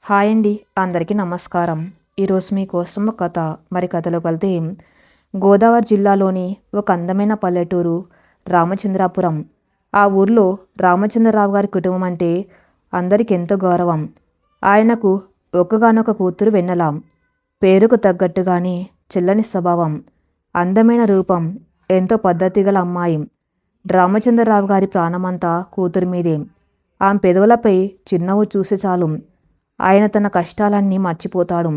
Hi అండి, అందరికీ నమస్కారం. ఈరోజు మీకోసం ఒక కథ. కథలోకి వెళ్తే, గోదావరి జిల్లాలోని ఒక అందమైన పల్లెటూరు రామచంద్రాపురం. ఆ ఊర్లో రామచంద్రరావు గారి కుటుంబం అంటే అందరికి ఎంతో గౌరవం. ఆయనకు ఒక్కగానొక కూతురు వెన్నెల. పేరుకు తగ్గట్టుగానే చెల్లని స్వభావం, అందమైన రూపం, ఎంతో పద్ధతి గల అమ్మాయి. రామచంద్రరావు గారి ప్రాణమంతా కూతురు మీదే. ఆమె పెదవులపై చిరునవ్వు చూసి చాలు ఆయన తన కష్టాలన్నీ మర్చిపోతాడు.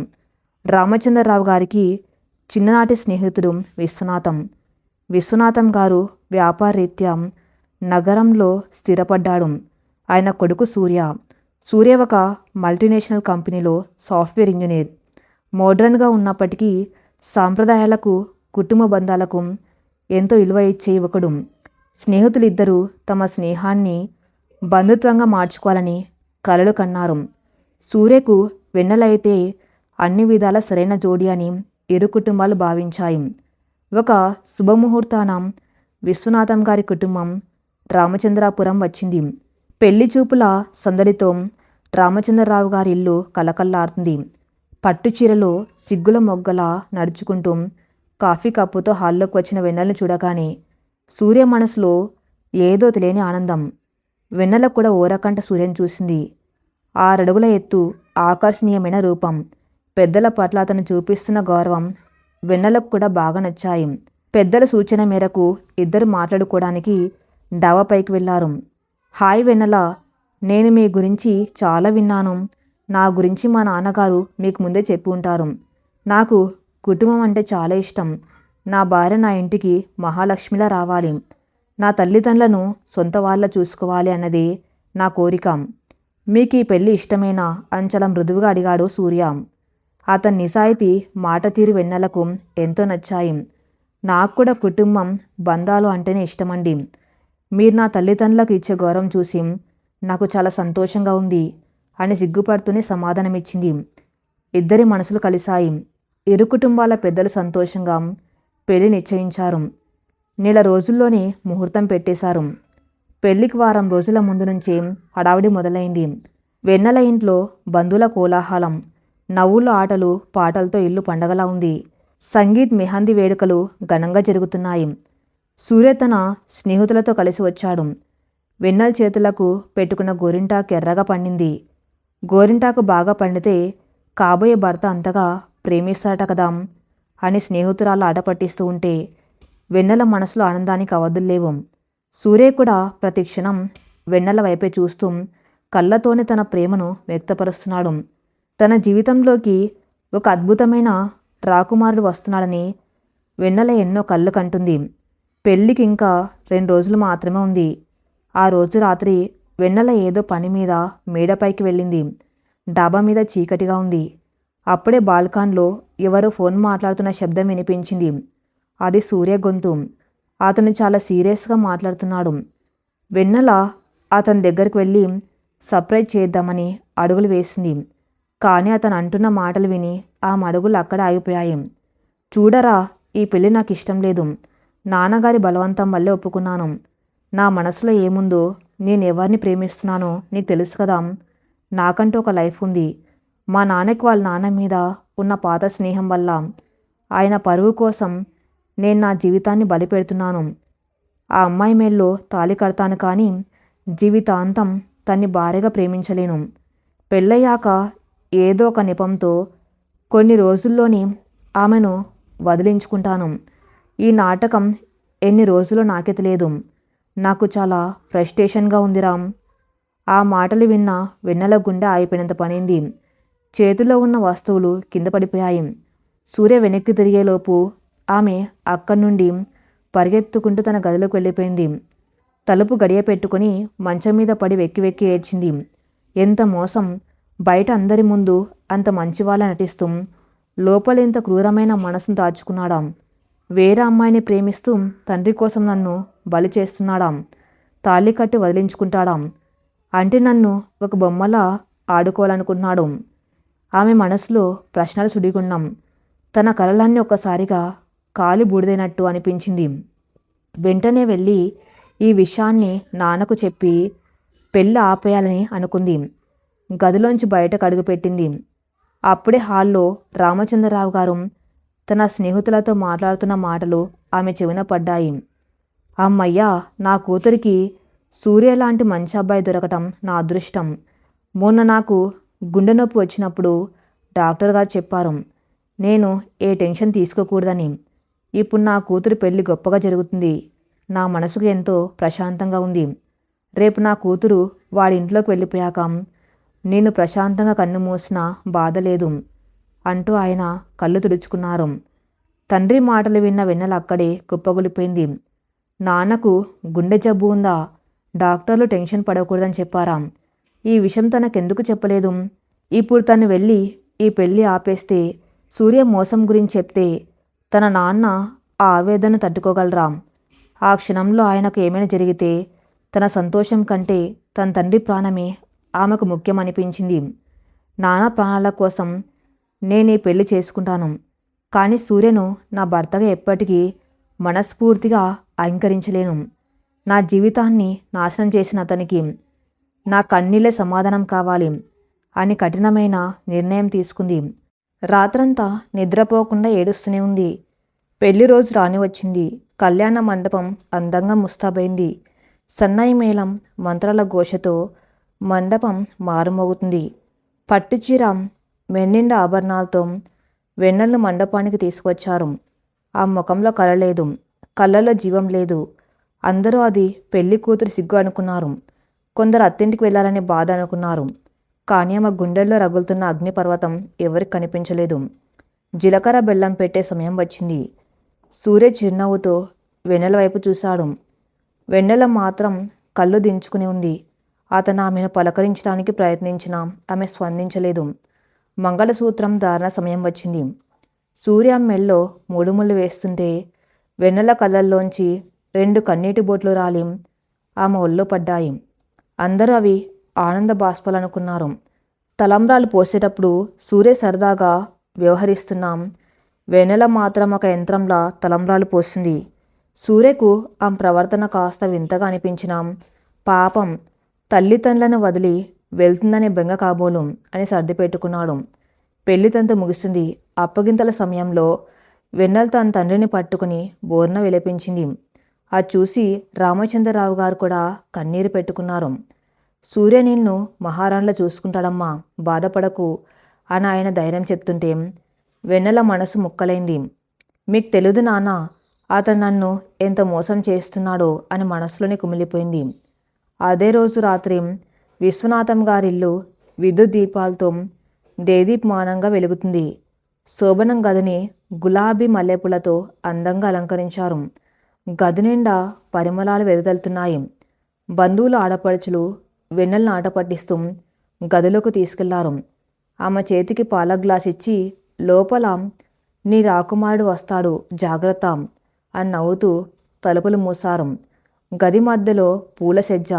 రామచంద్రరావు గారికి చిన్ననాటి స్నేహితుడు విశ్వనాథం గారు వ్యాపారరీత్యా నగరంలో స్థిరపడ్డాడు. ఆయన కొడుకు సూర్య ఒక మల్టీనేషనల్ కంపెనీలో సాఫ్ట్వేర్ ఇంజనీర్. మోడ్రన్గా ఉన్నప్పటికీ సాంప్రదాయాలకు, కుటుంబ బంధాలకు ఎంతో విలువ ఇచ్చే యువకుడు. స్నేహితులిద్దరూ తమ స్నేహాన్ని బంధుత్వంగా మార్చుకోవాలని కలలు కన్నారు. సూర్యకు వెన్నెల అయితే అన్ని విధాల సరైన జోడి అని ఇరు కుటుంబాలు భావించాయి. ఒక శుభముహూర్తాన విశ్వనాథం గారి కుటుంబం రామచంద్రాపురం వచ్చింది. పెళ్లి చూపుల సందడితో రామచంద్రరావు గారి ఇల్లు కలకల్లాడుతుంది. పట్టుచీరలో సిగ్గుల మొగ్గలా నడుచుకుంటూ కాఫీ కప్పుతో హాల్లోకి వచ్చిన వెన్నెలను చూడగానే సూర్య మనసులో ఏదో తెలియని ఆనందం. వెన్నెల కూడా ఓరకంట సూర్యను చూసింది. 6 అడుగుల ఎత్తు, ఆకర్షణీయమైన రూపం, పెద్దల పట్ల అతను చూపిస్తున్న గౌరవం వెన్నెలకు కూడా బాగా నచ్చాయి. పెద్దల సూచన మేరకు ఇద్దరు మాట్లాడుకోవడానికి డాబాపైకి వెళ్ళారు. హాయ్ వెన్నెల, నేను మీ గురించి చాలా విన్నాను. నా గురించి మా నాన్నగారు మీకు ముందే చెప్పి ఉంటారు. నాకు కుటుంబం అంటే చాలా ఇష్టం. నా భార్య నా ఇంటికి మహాలక్ష్మిలా రావాలి. నా తల్లిదండ్రులను సొంత వాళ్ళ చూసుకోవాలి అన్నదే నా కోరిక. మీకు ఈ పెళ్ళి ఇష్టమేనా అని చాలా మృదువుగా అడిగాడు సూర్య. అతని నిజాయితీ, మాట తీరు వెన్నెలకు ఎంతో నచ్చాయి. నాకు కూడా కుటుంబం, బంధాలు అంటేనే ఇష్టమండి. మీరు నా తల్లిదండ్రులకు ఇచ్చే గౌరవం చూసి నాకు చాలా సంతోషంగా ఉంది అని సిగ్గుపడుతూనే సమాధానమిచ్చింది. ఇద్దరి మనసులు కలిశాయి. ఇరు కుటుంబాల పెద్దలు సంతోషంగా పెళ్లి నిశ్చయించారు. నెల రోజుల్లోనే ముహూర్తం పెట్టేశారు. పెళ్లికి వారం రోజుల ముందు నుంచే హడావిడి మొదలైంది. వెన్నెల ఇంట్లో బంధువుల కోలాహలం, నవ్వుల ఆటలు పాటలతో ఇల్లు పండగలా ఉంది. సంగీత్, మెహందీ వేడుకలు ఘనంగా జరుగుతున్నాయి. సూర్య తన స్నేహితులతో కలిసి వచ్చాడు. వెన్నెల చేతులకు పెట్టుకున్న గోరింటాకు ఎర్రగా పండింది. గోరింటాకు బాగా పండితే కాబోయే భర్త అంతగా ప్రేమిస్తాడట కదా అని స్నేహితురాలు ఆట పట్టిస్తూ ఉంటే వెన్నెల మనసులో ఆనందానికి అవధుల్లేవు. సూర్య కూడా ప్రతి క్షణం వెన్నెల వైపే చూస్తూ కళ్ళతోనే తన ప్రేమను వ్యక్తపరుస్తున్నాడు. తన జీవితంలోకి ఒక అద్భుతమైన రాకుమారుడు వస్తున్నాడని వెన్నెల ఎన్నో కళ్ళు కంటుంది. పెళ్ళికి ఇంకా 2 రోజులు మాత్రమే ఉంది. ఆ రోజు రాత్రి వెన్నెల ఏదో పని మీద మేడపైకి వెళ్ళింది. డాబా మీద చీకటిగా ఉంది. అప్పుడే బాల్కాన్లో ఎవరో ఫోన్ మాట్లాడుతున్న శబ్దం వినిపించింది. అది సూర్య గొంతు. అతను చాలా సీరియస్గా మాట్లాడుతున్నాడు. వెన్నెల అతని దగ్గరికి వెళ్ళి సర్ప్రైజ్ చేద్దామని అడుగులు వేసింది. కానీ అతను అంటున్న మాటలు విని ఆ అడుగులు అక్కడ ఆగిపోయాయి. చూడరా, ఈ పెళ్ళి నాకు ఇష్టం లేదు. నాన్నగారి బలవంతం వల్లే ఒప్పుకున్నాను. నా మనసులో ఏముందో, నేను ఎవరిని ప్రేమిస్తున్నానో నీకు తెలుసు కదా. నాకంటూ ఒక లైఫ్ ఉంది. మా నాన్నకి వాళ్ళ నాన్న మీద ఉన్న పాత స్నేహం వల్ల, ఆయన పరువు కోసం నేను నా జీవితాన్ని బలిపెడుతున్నాను. ఆ అమ్మాయి మేల్లో తాళి కడతాను, కానీ జీవితాంతం తన్ని భార్యగా ప్రేమించలేను. పెళ్ళయ్యాక ఏదో ఒక నెపంతో కొన్ని రోజుల్లోనే ఆమెను వదిలించుకుంటాను. ఈ నాటకం ఎన్ని రోజులో నాకే తెలియదు. నాకు చాలా ఫ్రస్ట్రేషన్గా ఉంది రామ్. ఆ మాటలు విన్న వెన్నెల గుండె ఆగిపోయినంత పనింది. చేతిలో ఉన్న వస్తువులు కింద పడిపోయాయి. సూర్య వెనక్కి తిరిగేలోపు ఆమె అక్కడి నుండి పరిగెత్తుకుంటూ తన గదిలోకి వెళ్ళిపోయింది. తలుపు గడియ పెట్టుకుని మంచం మీద పడి వెక్కి వెక్కి ఏడ్చింది. ఎంత మోసం! బయట అందరి ముందు అంత మంచివాళ్ళ నటిస్తూ లోపల ఎంత క్రూరమైన మనసును దాచుకున్నాడా? వేరే అమ్మాయిని ప్రేమిస్తూ తండ్రి కోసం నన్ను బలి చేస్తున్నాడా? తాళి కట్టి వదిలించుకుంటాడా? అంటే నన్ను ఒక బొమ్మలా ఆడుకోవాలనుకుంటున్నాడు. ఆమె మనసులో ప్రశ్నలు సుడిగుండం. తన కలలన్నీ ఒక్కసారిగా కాలి బూడిదైనట్టు అనిపించింది. వెంటనే వెళ్ళి ఈ విషయాన్ని నాన్నకు చెప్పి పెళ్ళి ఆపేయాలని అనుకుంది. గదిలోంచి బయటకు అడుగుపెట్టింది. అప్పుడే హాల్లో రామచంద్రరావు గారు తన స్నేహితులతో మాట్లాడుతున్న మాటలు ఆమె చెవిన పడ్డాయి. అమ్మయ్యా, నా కూతురికి సూర్య లాంటి మంచి అబ్బాయి దొరకటం నా అదృష్టం. మొన్న నాకు గుండె నొప్పి వచ్చినప్పుడు డాక్టర్ గారు చెప్పారు నేను ఏ టెన్షన్ తీసుకోకూడదని. ఇప్పుడు నా కూతురు పెళ్లి గొప్పగా జరుగుతుంది. నా మనసుకు ఎంతో ప్రశాంతంగా ఉంది. రేపు నా కూతురు వాడి ఇంట్లోకి వెళ్ళిపోయాక నేను ప్రశాంతంగా కన్ను మూసినా బాధ లేదు అంటూ ఆయన కళ్ళు తుడుచుకున్నారు. తండ్రి మాటలు విన్న వెన్నెల అక్కడే కుప్పగొలిపోయింది. నాన్నకు గుండె జబ్బు ఉందా? డాక్టర్లు టెన్షన్ పడకూడదని చెప్పారా? ఈ విషయం తనకెందుకు చెప్పలేదు? ఇప్పుడు తను వెళ్ళి ఈ పెళ్ళి ఆపేస్తే, సూర్య మోసం గురించి చెప్తే తన నాన్న ఆ ఆవేదనను తట్టుకోగలరా? ఆ క్షణంలో ఆయనకు ఏమైనా జరిగితే తన సంతోషం కంటే తన తండ్రి ప్రాణమే ఆమెకు ముఖ్యమనిపించింది. నాన్న ప్రాణాల కోసం నేను ఈ పెళ్లి చేసుకుంటాను, కానీ సూర్యను నా భర్తగా ఎప్పటికీ మనస్ఫూర్తిగా అంగీకరించలేను. నా జీవితాన్ని నాశనం చేసిన అతనికి నా కన్నీళ్ళే సమాధానం కావాలి అని కఠినమైన నిర్ణయం తీసుకుంది. రాత్రంతా నిద్రపోకుండా ఏడుస్తూనే ఉంది. పెళ్లి రోజు రాని వచ్చింది. కళ్యాణ మండపం అందంగా ముస్తాబైంది. సన్నాయి మేళం మంత్రాల ఘోషతో మండపం మారుమోగుతుంది. పట్టుచీర మెన్నిండా ఆభరణాలతో వెన్నెలను మండపానికి తీసుకువచ్చారు. ఆ ముఖంలో కళ లేదు, కళ్ళలో జీవం లేదు. అందరూ అది పెళ్లి కూతురు సిగ్గు అనుకున్నారు. కొందరు అత్తింటికి వెళ్ళాలని బాధ అనుకున్నారు. కానీ ఆమె గుండెల్లో రగులుతున్న అగ్నిపర్వతం ఎవరికి కనిపించలేదు. జీలకర్ర బెల్లం పెట్టే సమయం వచ్చింది. సూర్య చిరునవ్వుతో వెన్నెల వైపు చూశాడు. వెన్నెల మాత్రం కళ్ళు దించుకుని ఉంది. అతను ఆమెను పలకరించడానికి ప్రయత్నించినా ఆమె స్పందించలేదు. మంగళసూత్రం ధారణ సమయం వచ్చింది. సూర్య మెల్లో 3 ముళ్ళు వేస్తుంటే వెన్నెల కళ్ళల్లోంచి 2 కన్నీటి బొట్లు రాలి ఆమె ఒళ్ళో పడ్డాయి. అందరూ అవి ఆనంద బాష్పాలనుకున్నారు. తలంబ్రాలు పోసేటప్పుడు సూర్య సరదాగా వ్యవహరిస్తున్నాం, వెన్నెల మాత్రం ఒక యంత్రంలా తలంబ్రాలు పోసింది. సూర్యకు ఆమె ప్రవర్తన కాస్త వింతగా అనిపించినా పాపం తల్లిదండ్రులను వదిలి వెళ్తుందనే బెంగ కాబోలు అని సర్దిపెట్టుకున్నాడు. పెళ్లి తంతు ముగిసింది. అప్పగింతల సమయంలో వెన్నెల తన తండ్రిని పట్టుకుని బోర్న విలపించింది. అది చూసి రామచంద్రరావు గారు కూడా కన్నీరు పెట్టుకున్నారు. సూర్య నిన్ను మహారాణిలా చూసుకుంటాడమ్మా, బాధపడకు అని ఆయన ధైర్యం చెప్తుంటే వెన్నెల మనసు ముక్కలైంది. మీకు తెలియదు నాన్న, అతను నన్ను ఎంత మోసం చేస్తున్నాడో అని మనసులోనే కుమిలిపోయింది. అదే రోజు రాత్రి విశ్వనాథం గారిల్లు విద్యుత్ దీపాలతో దేదీప్మానంగా వెలుగుతుంది. శోభనం గదిని గులాబీ మల్లెపూలతో అందంగా అలంకరించారు. గది నిండా పరిమళాలు వెదజల్లుతున్నాయి. బంధువులు ఆడపడుచులు వెన్నెలను ఆట పట్టిస్తూ గదిలోకి తీసుకెళ్లారు. ఆమె చేతికి పాల గ్లాస్ ఇచ్చి లోపల నీ రాకుమారుడు వస్తాడు జాగ్రత్త అని నవ్వుతూ తలుపులు మూసారు. గది మధ్యలో పూల సజ్జ.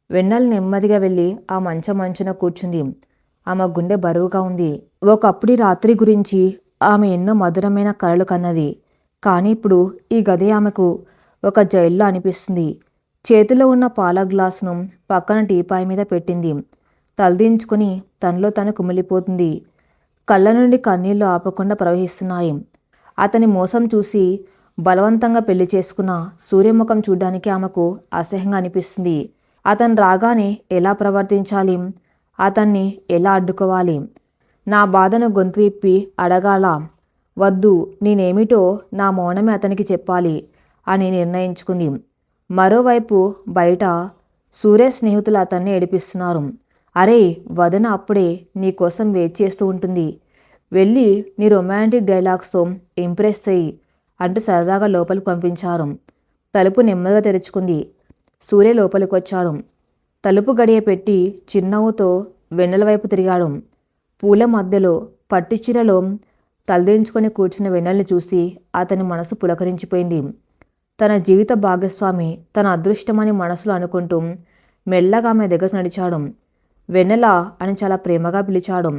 వెన్నెల నెమ్మదిగా వెళ్ళి ఆ మంచున కూర్చుంది. ఆమె గుండె బరువుగా ఉంది. ఒకప్పుడు రాత్రి గురించి ఆమె ఎన్నో మధురమైన కలలు కన్నది. కానీ ఇప్పుడు ఈ గది ఆమెకు ఒక జైల్లో అనిపిస్తుంది. చేతిలో ఉన్న పాల గ్లాసును పక్కన టీపాయ్ మీద పెట్టింది. తలదించుకుని తనలో తను కుమిలిపోతుంది. కళ్ళ నుండి కన్నీళ్లు ఆపకుండా ప్రవహిస్తున్నాయి. అతని మోసం చూసి బలవంతంగా పెళ్లి చేసుకున్న సూర్యముఖం చూడ్డానికి ఆమెకు అసహ్యంగా అనిపిస్తుంది. అతను రాగానే ఎలా ప్రవర్తించాలి, అతన్ని ఎలా అడ్డుకోవాలి? నా బాధను గొంతు విప్పి అడగాల? వద్దు, నేనేమిటో నా మౌనమే అతనికి చెప్పాలి అని నిర్ణయించుకుంది. మరోవైపు బయట సూర్య స్నేహితులు అతన్ని ఏడిపిస్తున్నారు. అరే వదన అప్పుడే నీ కోసం వెయిట్ చేస్తూ ఉంటుంది, వెళ్ళి నీ రొమాంటిక్ డైలాగ్స్తో ఇంప్రెస్ చెయ్యి అంటూ సరదాగా లోపలికి పంపించారు. తలుపు నెమ్మదిగా తెరుచుకుంది. సూర్య లోపలికి వచ్చాడు. తలుపు గడియ పెట్టి చిరునవ్వుతో వెన్నెల వైపు తిరిగాడు. పూల మధ్యలో పట్టుచీరలో తలదించుకొని కూర్చున్న వెన్నెల్ని చూసి అతని మనసు పులకరించిపోయింది. తన జీవిత భాగస్వామి తన అదృష్టమని మనసులో అనుకుంటూ మెల్లగా ఆమె దగ్గరకు నడిచాడు. వెన్నెల అని చాలా ప్రేమగా పిలిచాడు.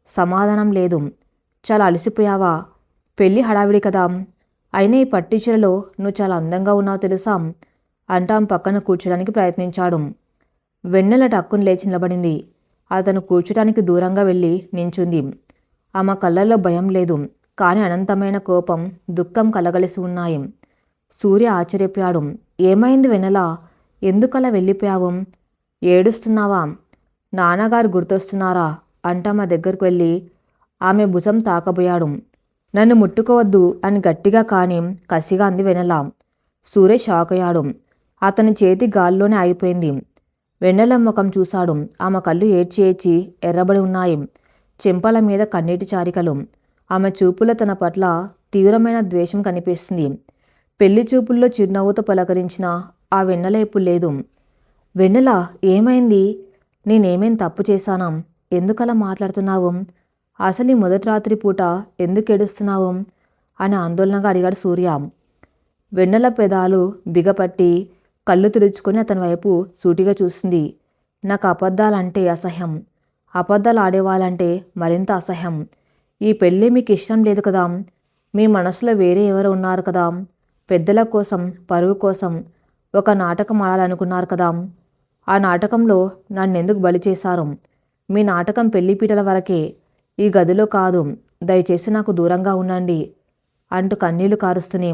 సమాధానం లేదు. చాలా అలసిపోయావా? పెళ్ళి హడావిడి కదా, అయినా ఈ పట్టుచీరలో నువ్వు చాలా అందంగా ఉన్నావు తెలుసా అంటూ ఆమె పక్కన కూర్చోడానికి ప్రయత్నించాడు. వెన్నెల టక్కున లేచి నిలబడింది. అతను కూర్చోటానికి దూరంగా వెళ్ళి నించుంది. ఆమె కళ్ళల్లో భయం లేదు, కానీ అనంతమైన కోపం, దుఃఖం కలగలిసి ఉన్నాయి. సూర్య ఆశ్చర్యపోయాడు. ఏమైంది వెన్నెల? ఎందుకలా వెళ్ళిపోయావు? ఏడుస్తున్నావా? నాన్నగారు గుర్తొస్తున్నారా అంట ఆమె దగ్గరకు వెళ్ళి ఆమె భుజం తాకబోయాడు. నన్ను ముట్టుకోవద్దు అని గట్టిగా కానీ కసిగా అంది వెన్నెల. సూర్య షాక్ అయ్యాడు. అతని చేతి గాల్లోనే ఆగిపోయింది. వెన్నెల ముఖం చూశాడు. ఆమె కళ్ళు ఏడ్చి ఏడ్చి ఎర్రబడి ఉన్నాయి. చెంపల మీద కన్నీటి చారికలు. ఆమె చూపులో తన పట్ల తీవ్రమైన ద్వేషం కనిపిస్తుంది. పెళ్లి చూపుల్లో చిరునవ్వుతో పలకరించిన ఆ వెన్నెల ఇప్పుడు లేదు. వెన్నెల, ఏమైంది? నేనేమేం తప్పు చేశానా? ఎందుకలా మాట్లాడుతున్నావు? అసలు ఈ మొదటి రాత్రి పూట ఎందుకు ఏడుస్తున్నావు అని ఆందోళనగా అడిగాడు సూర్య. వెన్నెల పెదాలు బిగపట్టి కళ్ళు తుడుచుకొని అతని వైపు సూటిగా చూస్తుంది. నాకు అబద్ధాలంటే అసహ్యం. అబద్ధాలు ఆడేవాళ్ళంటే మరింత అసహ్యం. ఈ పెళ్ళి మీకు ఇష్టం లేదు కదా? మీ మనసులో వేరే ఎవరు ఉన్నారు కదా? పెద్దల కోసం, పరువు కోసం ఒక నాటకం ఆడాలనుకున్నారు కదా? ఆ నాటకంలో నన్నెందుకు బలి చేశారు? మీ నాటకం పెళ్లిపీటల వరకే, ఈ గదిలో కాదు. దయచేసి నాకు దూరంగా ఉండండి అంటూ కన్నీళ్లు కారుస్తూనే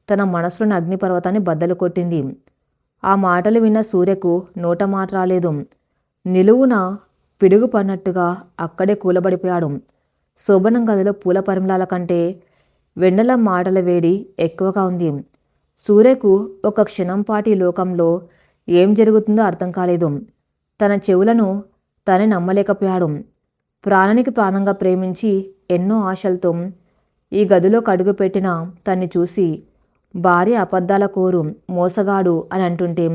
తన మనసులోని అగ్నిపర్వతాన్ని బద్దలు కొట్టింది. ఆ మాటలు విన్న సూర్యకు నోట మాట రాలేదు. నిలువున పిడుగు పడినట్టుగా అక్కడే కూలబడిపోయాడు. శోభనం గదిలో పూల పరిమళాల కంటే వెన్నెల మాటల వేడి ఎక్కువగా ఉంది. సూర్యకు ఒక క్షణం పాటి లోకంలో ఏం జరుగుతుందో అర్థం కాలేదు. తన చెవులను తనే నమ్మలేకపోయాడు. ప్రాణానికి ప్రాణంగా ప్రేమించి ఎన్నో ఆశలతో ఈ గదిలోకి అడుగుపెట్టిన తన్ని చూసి భార్య అబద్ధాల కోరు, మోసగాడు అని అంటుంటే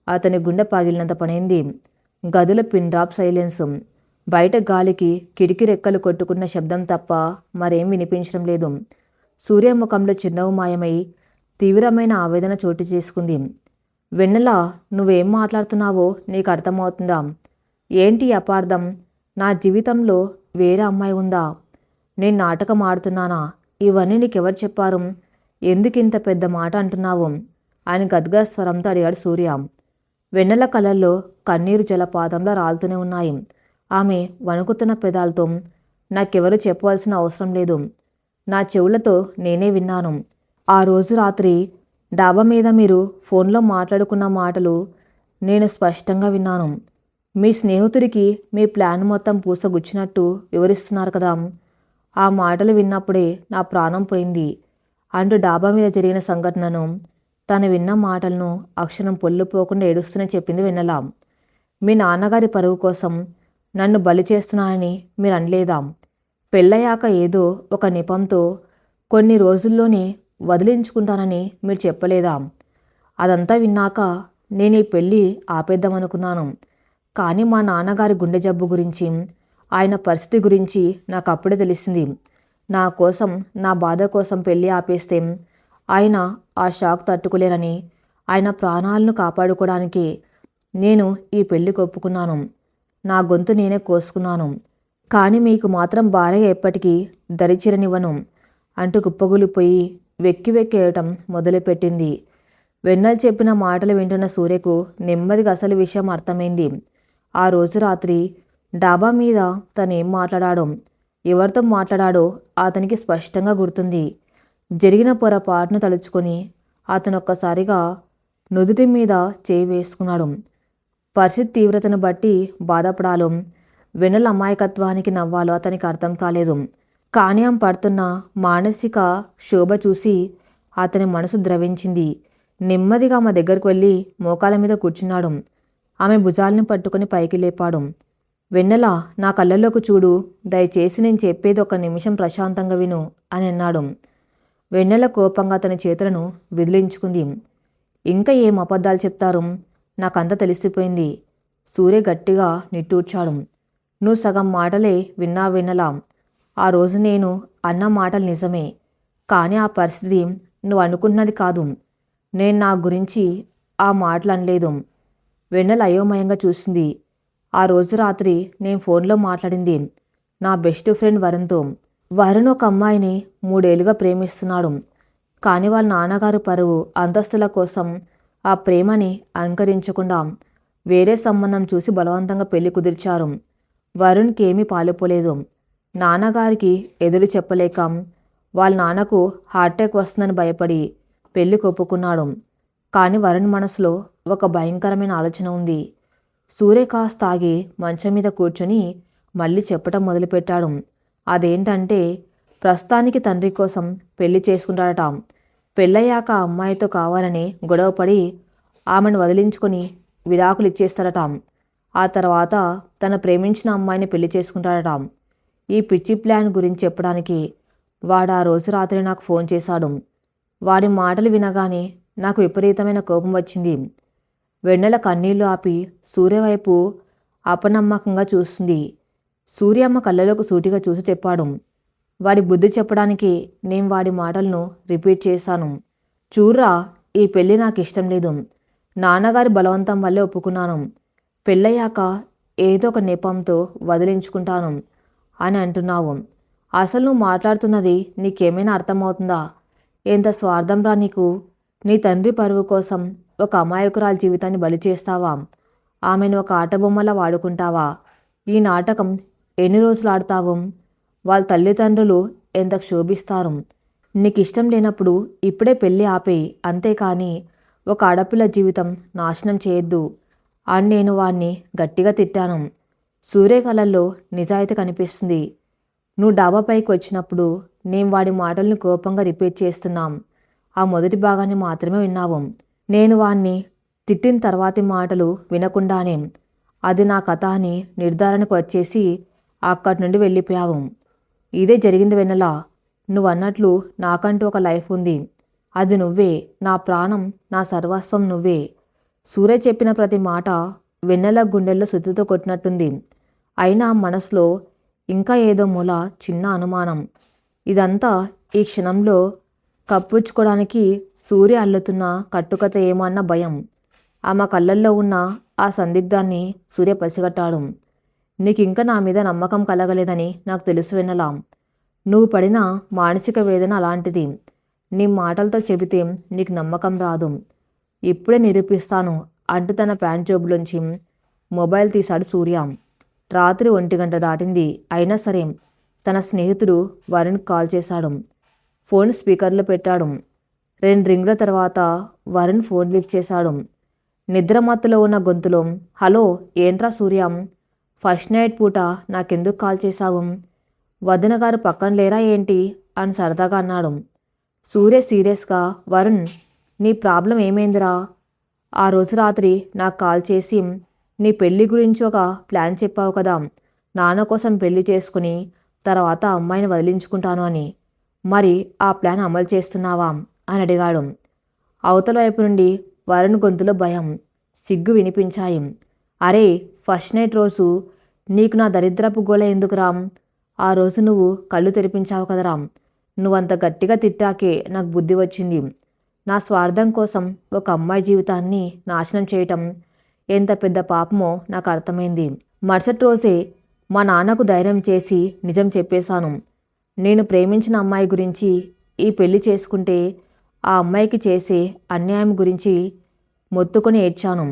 అతని గుండె పగిలినంత పనైంది. గదిలో పిన్ డ్రాప్ సైలెన్స్. బయట గాలికి కిటికీ రెక్కలు కొట్టుకున్న శబ్దం తప్ప మరేం వినిపించడం లేదు. సూర్య ముఖంలో చిరునవ్వు మాయమై తీవ్రమైన ఆవేదన చోటు చేసుకుంది. వెన్నెల, నువ్వేం మాట్లాడుతున్నావో నీకు అర్థమవుతుందా? ఏంటి అపార్థం? నా జీవితంలో వేరే అమ్మాయి ఉందా? నేను నాటకం ఆడుతున్నానా? ఇవన్నీ నీకెవరు చెప్పారు? ఎందుకింత పెద్ద మాట అంటున్నావు అని గద్గద స్వరంతో అడిగాడు సూర్య. వెన్నెల కళ్ళల్లో కన్నీరు జలపాతంలో రాలుతూనే ఉన్నాయి. ఆమె వణుకుతున్న పెదాలతో, నాకెవరు చెప్పవలసిన అవసరం లేదు. నా చెవులతో నేనే విన్నాను. ఆ రోజు రాత్రి డాబా మీద మీరు ఫోన్లో మాట్లాడుకున్న మాటలు నేను స్పష్టంగా విన్నాను. మీ స్నేహితుడికి మీ ప్లాన్ మొత్తం పూసగుచ్చినట్టు వివరిస్తున్నారు కదా? ఆ మాటలు విన్నప్పుడే నా ప్రాణం పోయింది అంటూ డాబా మీద జరిగిన సంఘటనను, తను విన్న మాటలను అక్షరం పొల్లుపోకుండా ఏడుస్తూనే చెప్పింది వెన్నెల. మీ నాన్నగారి పరువు కోసం నన్ను బలి చేస్తున్నానని మీరు అనలేదా? పెళ్ళయ్యాక ఏదో ఒక నెపంతో కొన్ని రోజుల్లోనే వదిలించుకుంటానని మీరు చెప్పలేదా? అదంతా విన్నాక నేను ఈ పెళ్ళి ఆపేద్దామనుకున్నాను. కానీ మా నాన్నగారి గుండె జబ్బు గురించి, ఆయన పరిస్థితి గురించి నాకు అప్పుడే తెలిసింది. నా కోసం, నా బాధ కోసం పెళ్ళి ఆపేస్తే ఆయన ఆ షాక్ తట్టుకోలేరని, ఆయన ప్రాణాలను కాపాడుకోవడానికి నేను ఈ పెళ్ళికి ఒప్పుకున్నాను. నా గొంతు నేనే కోసుకున్నాను. కానీ మీకు మాత్రం భార్య ఎప్పటికీ దరిచిరనివ్వను అంటూ కుప్పగూలిపోయి వెక్కి వెక్కి ఏయటం మొదలుపెట్టింది. వెన్నెల చెప్పిన మాటలు వింటున్న సూర్యకు నెమ్మదిగా అసలు విషయం అర్థమైంది. ఆ రోజు రాత్రి డాబా మీద తనేం మాట్లాడాడో, ఎవరితో మాట్లాడాడో అతనికి స్పష్టంగా గుర్తుంది. జరిగిన పొరపాటును తలుచుకొని అతను ఒక్కసారిగా నుదుటి మీద చేయి వేసుకున్నాడు. పరిస్థితి తీవ్రతను బట్టి బాధపడాలో, వెన్నెల అమాయకత్వానికి నవ్వాలో అతనికి అర్థం కాలేదు. కానీ ఆమె పడుతున్న మానసిక శోభ చూసి అతని మనసు ద్రవించింది. నెమ్మదిగా ఆమె దగ్గరకు వెళ్ళి మోకాల మీద కూర్చున్నాడు. ఆమె భుజాలను పట్టుకుని పైకి లేపాడు. వెన్నెల, నా కళ్ళల్లోకి చూడు. దయచేసి నేను చెప్పేది ఒక నిమిషం ప్రశాంతంగా విను అని అన్నాడు. వెన్నెల కోపంగా తన చేతులను విదిలించుకుంది. ఇంకా ఏం అబద్ధాలు చెప్తారు? నాకంతా తెలిసిపోయింది. సూర్య గట్టిగా నిట్టూర్చాడు. నువ్వు సగం మాటలే విన్నా వెన్నెల. ఆ రోజు నేను అన్న మాటలు నిజమే, కానీ ఆ పరిస్థితి నువ్వు అనుకుంటున్నది కాదు. నేను నా గురించి ఆ మాటలు అనలేదు. వెన్నెల అయోమయంగా చూసింది. ఆ రోజు రాత్రి నేను ఫోన్లో మాట్లాడింది నా బెస్ట్ ఫ్రెండ్ వరుణ్తో. వరుణ్ ఒక అమ్మాయిని 3 ఏళ్లుగా ప్రేమిస్తున్నాడు. కానీ వాళ్ళ నాన్నగారు పరువు, అంతస్తుల కోసం ఆ ప్రేమని అంకరించకుండా వేరే సంబంధం చూసి బలవంతంగా పెళ్లి కుదిర్చారు. వరుణ్కి ఏమీ పాలుపోలేదు. నాన్నగారికి ఎదురు చెప్పలేక వాళ్ళ నాన్నకు హార్ట్అటాక్ వస్తుందని భయపడి పెళ్లి ఒప్పుకున్నాడు. కానీ వరుణ్ మనసులో ఒక భయంకరమైన ఆలోచన ఉంది. సూర్య కాస్త ఆగి మంచం మీద కూర్చొని మళ్ళీ చెప్పటం మొదలుపెట్టాడు. అదేంటంటే ప్రస్తుతానికి తండ్రి కోసం పెళ్లి చేసుకుంటాడట. పెళ్ళయ్యాక అమ్మాయితో కావాలని గొడవపడి ఆమెను వదిలించుకొని విడాకులు ఇచ్చేస్తాడట. ఆ తర్వాత తన ప్రేమించిన అమ్మాయిని పెళ్లి చేసుకుంటాడట. ఈ పిచ్చి ప్లాన్ గురించి చెప్పడానికి వాడు ఆ రోజు రాత్రి నాకు ఫోన్ చేశాడు. వాడి మాటలు వినగానే నాకు విపరీతమైన కోపం వచ్చింది. వెన్నెల కన్నీళ్లు ఆపి సూర్య వైపు అపనమ్మకంగా చూస్తుంది. సూర్యమ్మ కళ్ళలోకి సూటిగా చూసి చెప్పాడు. వాడి బుద్ధి చెప్పడానికి నేను వాడి మాటలను రిపీట్ చేశాను. చూర్రా, ఈ పెళ్ళి నాకు ఇష్టం లేదు. నాన్నగారి బలవంతం వల్లే ఒప్పుకున్నాను. పెళ్ళయ్యాక ఏదో ఒక నెపంతో వదిలించుకుంటాను అని అంటున్నావు. అసలు నువ్వు మాట్లాడుతున్నది నీకేమైనా అర్థమవుతుందా? ఎంత స్వార్థం రా నీకు! నీ తండ్రి పరువు కోసం ఒక అమాయకురాలి జీవితాన్ని బలి చేస్తావా? ఆమెను ఒక ఆటబొమ్మలా వాడుకుంటావా? ఈ నాటకం ఎన్ని రోజులు ఆడతావు? వాళ్ళ తల్లిదండ్రులు ఎంత క్షోభిస్తారు. నీకు ఇష్టం లేనప్పుడు ఇప్పుడే పెళ్ళి ఆపేయి, అంతేకాని ఒక ఆడపిల్ల జీవితం నాశనం చేయొద్దు అని నేను వాణ్ణి గట్టిగా తిట్టాను. సూర్య కళల్లో నిజాయితీ కనిపిస్తుంది. నువ్వు డాబాపైకి వచ్చినప్పుడు నేను వాడి మాటలను కోపంగా రిపీట్ చేస్తున్నాం. ఆ మొదటి భాగాన్ని మాత్రమే విన్నావు. నేను వాణ్ణి తిట్టిన తర్వాతి మాటలు వినకుండానే అది నా కథ అని నిర్ధారణకు వచ్చేసి అక్కడి నుండి వెళ్ళిపోయావు. ఇదే జరిగింది వెన్నెల. నువ్వు అన్నట్లు నాకంటూ ఒక లైఫ్ ఉంది. అది నువ్వే. నా ప్రాణం, నా సర్వస్వం నువ్వే. సూర్య చెప్పిన ప్రతి మాట వెన్నెల గుండెల్లో సుత్తితో కొట్టినట్టుంది. అయినా మనసులో ఇంకా ఏదో మూల చిన్న అనుమానం. ఇదంతా ఈ క్షణంలో కప్పుచ్చుకోవడానికి సూర్య అల్లుతున్న కట్టుకథ ఏమో అన్న భయం. ఆమె కళ్ళల్లో ఉన్న ఆ సందిగ్ధాన్ని సూర్య పసిగట్టాడు. నీకింకా నా మీద నమ్మకం కలగలేదని నాకు తెలుసు వెన్నెల. నువ్వు పడిన మానసిక వేదన అలాంటిది. నీ మాటలతో చెబితే నీకు నమ్మకం రాదు. ఇప్పుడే నిరూపిస్తాను అంటూ తన ప్యాంట్ జోబులోంచి మొబైల్ తీశాడు సూర్య. రాత్రి 1 గంట దాటింది. అయినా సరే తన స్నేహితుడు వరుణ్ కాల్ చేశాడు. ఫోన్ స్పీకర్లో పెట్టాడు. 2 రింగుల తర్వాత వరుణ్ ఫోన్ లిఫ్ట్ చేశాడు. నిద్రమత్తులో ఉన్న గొంతులో, హలో, ఏంట్రా సూర్య, ఫస్ట్ నైట్ పూట నాకెందుకు కాల్ చేశావు? వదిన గారు పక్కన లేరా ఏంటి అని సరదాగా అన్నాడు. సూర్య సీరియస్గా, వరుణ్, నీ ప్రాబ్లం ఏమైందిరా? ఆ రోజు రాత్రి నాకు కాల్ చేసి నీ పెళ్లి గురించి ఒక ప్లాన్ చెప్పావు కదా, నాన్న కోసం పెళ్లి చేసుకుని తర్వాత అమ్మాయిని వదిలించుకుంటాను అని. మరి ఆ ప్లాన్ అమలు చేస్తున్నావా అని అడిగాడు. అవతల వైపు నుండి వరుణ్ గొంతులో భయం, సిగ్గు వినిపించాయి. అరే, ఫస్ట్ నైట్ రోజు నీకు నా దరిద్రపు గోళ ఎందుకురా? ఆ రోజు నువ్వు కళ్ళు తెరిపించావు కదరా. నువ్వంత గట్టిగా తిట్టాకే నాకు బుద్ధి వచ్చింది. నా స్వార్థం కోసం ఒక అమ్మాయి జీవితాన్ని నాశనం చేయటం ఎంత పెద్ద పాపమో నాకు అర్థమైంది. మరుసటి రోజే మా నాన్నకు ధైర్యం చేసి నిజం చెప్పేశాను. నేను ప్రేమించిన అమ్మాయి గురించి, ఈ పెళ్లి చేసుకుంటే ఆ అమ్మాయికి చేసే అన్యాయం గురించి మొత్తుకొని ఏడ్చాను.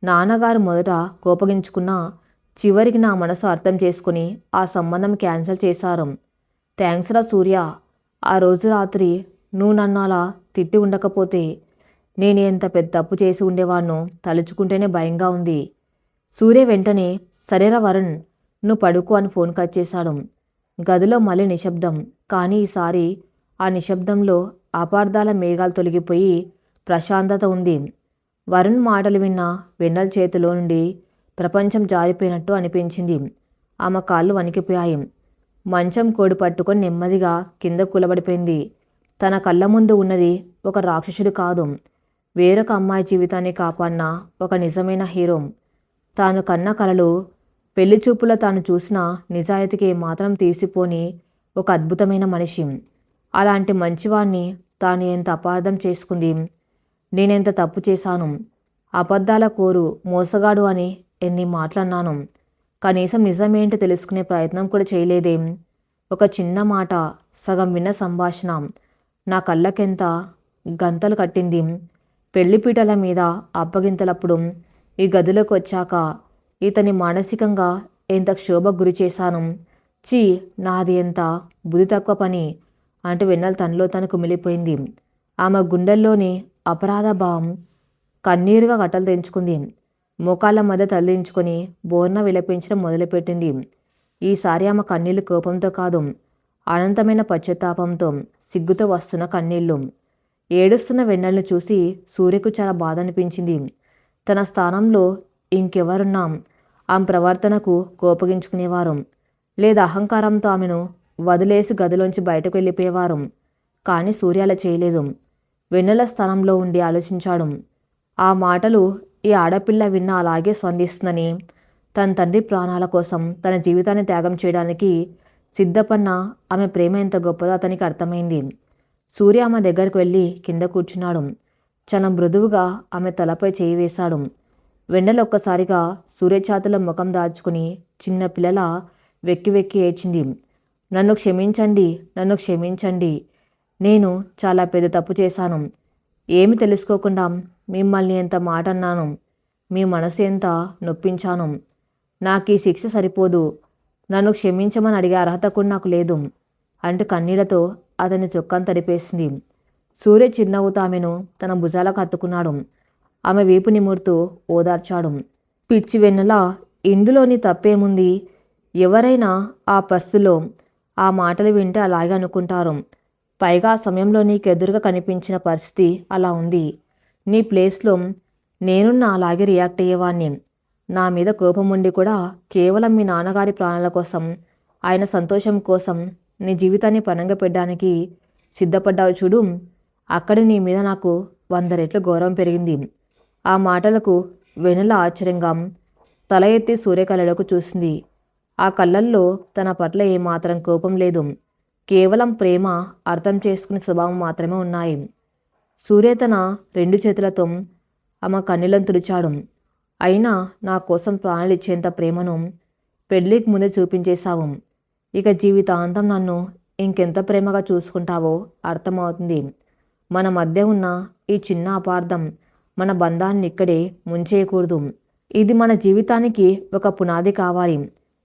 నాన్నగారు మొదట కోపగించుకున్నా చివరికి నా మనసు అర్థం చేసుకుని ఆ సంబంధం క్యాన్సిల్ చేశారు. థ్యాంక్స్ రా సూర్య. ఆ రోజు రాత్రి నువ్వు నన్ను అలా తిట్టి ఉండకపోతే నేను ఎంత పెద్ద తప్పు చేసి ఉండేవాణ్ణో తలుచుకుంటేనే భయంగా ఉంది. సూర్య వెంటనే, సరేరా వరుణ్, నువ్వు పడుకో అని ఫోన్ కట్ చేశాడు. గదిలో మళ్ళీ నిశ్శబ్దం. కానీ ఈసారి ఆ నిశ్శబ్దంలో అపార్థాల మేఘాలు తొలగిపోయి ప్రశాంతత ఉంది. వరుణ్ మాటలు విన్న వెన్నెల చేతిలో నుండి ప్రపంచం జారిపోయినట్టు అనిపించింది. ఆమె కాళ్ళు వణికిపోయాయి. మంచం కోడి పట్టుకొని నెమ్మదిగా కింద కూలబడిపోయింది. తన కళ్ళ ముందు ఉన్నది ఒక రాక్షసుడు కాదు, వేరొక అమ్మాయి జీవితాన్ని కాపాడిన ఒక నిజమైన హీరో. తాను కన్న కలలు, పెళ్లి చూపులో తాను చూసిన నిజాయితీకి మాత్రం తీసిపోని ఒక అద్భుతమైన మనిషి. అలాంటి మంచివాణ్ణి తాను ఎంత అపార్థం చేసుకుంది. నేనెంత తప్పు చేశాను. అబద్ధాల కోరు, మోసగాడు అని ఎన్ని మాటలన్నాను. కనీసం నిజమేంటో తెలుసుకునే ప్రయత్నం కూడా చేయలేదేం. ఒక చిన్న మాట, సగం విన్న సంభాషణ నా కళ్ళకెంత గంతలు కట్టింది. పెళ్లిపీటల మీద అప్పగింతలప్పుడు ఈ గదిలోకి వచ్చాక ఇతని మానసికంగా ఎంత క్షోభకు గురి చేశాను. చీ, నాది ఎంత బుద్ధి తక్కువ పని అంటూ వెన్నెల తనలో తను కుమిలిపోయింది. ఆమె గుండెల్లోని అపరాధ భావం కన్నీరుగా కట్టలు తెంచుకుంది. మోకాళ్ళ మధ్య తలదించుకొని బోర్న విలపించడం మొదలుపెట్టింది. ఈసారి ఆమె కన్నీళ్లు కోపంతో కాదు, అనంతమైన పశ్చాత్తాపంతో, సిగ్గుతో వస్తున్న కన్నీళ్లు. ఏడుస్తున్న వెన్నెలను చూసి సూర్యకు చాలా బాధ అనిపించింది. తన స్థానంలో ఇంకెవరున్నా ఆమె ప్రవర్తనకు కోపగించుకునేవారు, లేదా అహంకారంతో ఆమెను వదిలేసి గదిలోంచి బయటకు వెళ్ళిపోయేవారు. కానీ సూర్య అలా చేయలేదు. వెన్నెల స్థానంలో ఉండి ఆలోచించాడు. ఆ మాటలు ఈ ఆడపిల్ల విన్న అలాగే స్పందిస్తుందని, తన తండ్రి ప్రాణాల కోసం తన జీవితాన్ని త్యాగం చేయడానికి సిద్ధపడిన ఆమె ప్రేమ ఎంత గొప్పదో అతనికి అర్థమైంది. సూర్య ఆమె దగ్గరికి వెళ్ళి కింద కూర్చున్నాడు. చాలా మృదువుగా ఆమె తలపై చేయి వేశాడు. వెన్నెల ఒక్కసారిగా సూర్య ఛాతీలో ముఖం దాచుకుని చిన్న పిల్లల వెక్కి వెక్కి ఏడ్చింది. నన్ను క్షమించండి, నన్ను క్షమించండి. నేను చాలా పెద్ద తప్పు చేశాను. ఏమి తెలుసుకోకుండా మిమ్మల్ని ఎంత మాట అన్నాను. మీ మనసు ఎంత నొప్పించాను. నాకు ఈ శిక్ష సరిపోదు. నన్ను క్షమించమని అడిగే అర్హత కూడా నాకు లేదు అంటూ కన్నీళ్లతో అతని చొక్కాను తడిపేసింది. సూర్య చిరునవ్వుతో ఆమెను తన భుజాలకు హత్తుకున్నాడు. ఆమె వీపు నిమురుతూ ఓదార్చాడు. పిచ్చి వెన్నెల, ఇందులోని తప్పేముంది? ఎవరైనా ఆ పరిస్థితిలో ఆ మాటలు వింటే అలాగే అనుకుంటారు. పైగా ఆ సమయంలో నీకెదురుగా కనిపించిన పరిస్థితి అలా ఉంది. నీ ప్లేస్లో నేనున్న అలాగే రియాక్ట్ అయ్యేవాడిని. నా మీద కోపం ఉండి కూడా కేవలం మీ నాన్నగారి ప్రాణాల కోసం, ఆయన సంతోషం కోసం నీ జీవితాన్ని పణంగా పెట్టడానికి సిద్ధపడ్డావు చూడు. అక్కడి నీ మీద నాకు 100 రెట్లు గౌరవం పెరిగింది. ఆ మాటలకు వెన్నెల ఆశ్చర్యంగా తల ఎత్తి సూర్య కళ్ళలోకి చూసింది. ఆ కళ్ళల్లో తన పట్ల ఏమాత్రం కోపం లేదు. కేవలం ప్రేమ, అర్థం చేసుకునే స్వభావం మాత్రమే ఉన్నాయి. సూర్య తన 2 చేతులతో ఆమె కన్నీళ్లను తుడిచాడు. అయినా నా కోసం ప్రాణాలు ఇచ్చేంత ప్రేమను పెళ్ళికి ముందే చూపించేశావు. ఇక జీవితాంతం నన్ను ఇంకెంత ప్రేమగా చూసుకుంటావో అర్థమవుతుంది. మన మధ్య ఉన్న ఈ చిన్న అపార్థం మన బంధాన్ని ఇక్కడే ముంచేయకూడదు. ఇది మన జీవితానికి ఒక పునాది కావాలి.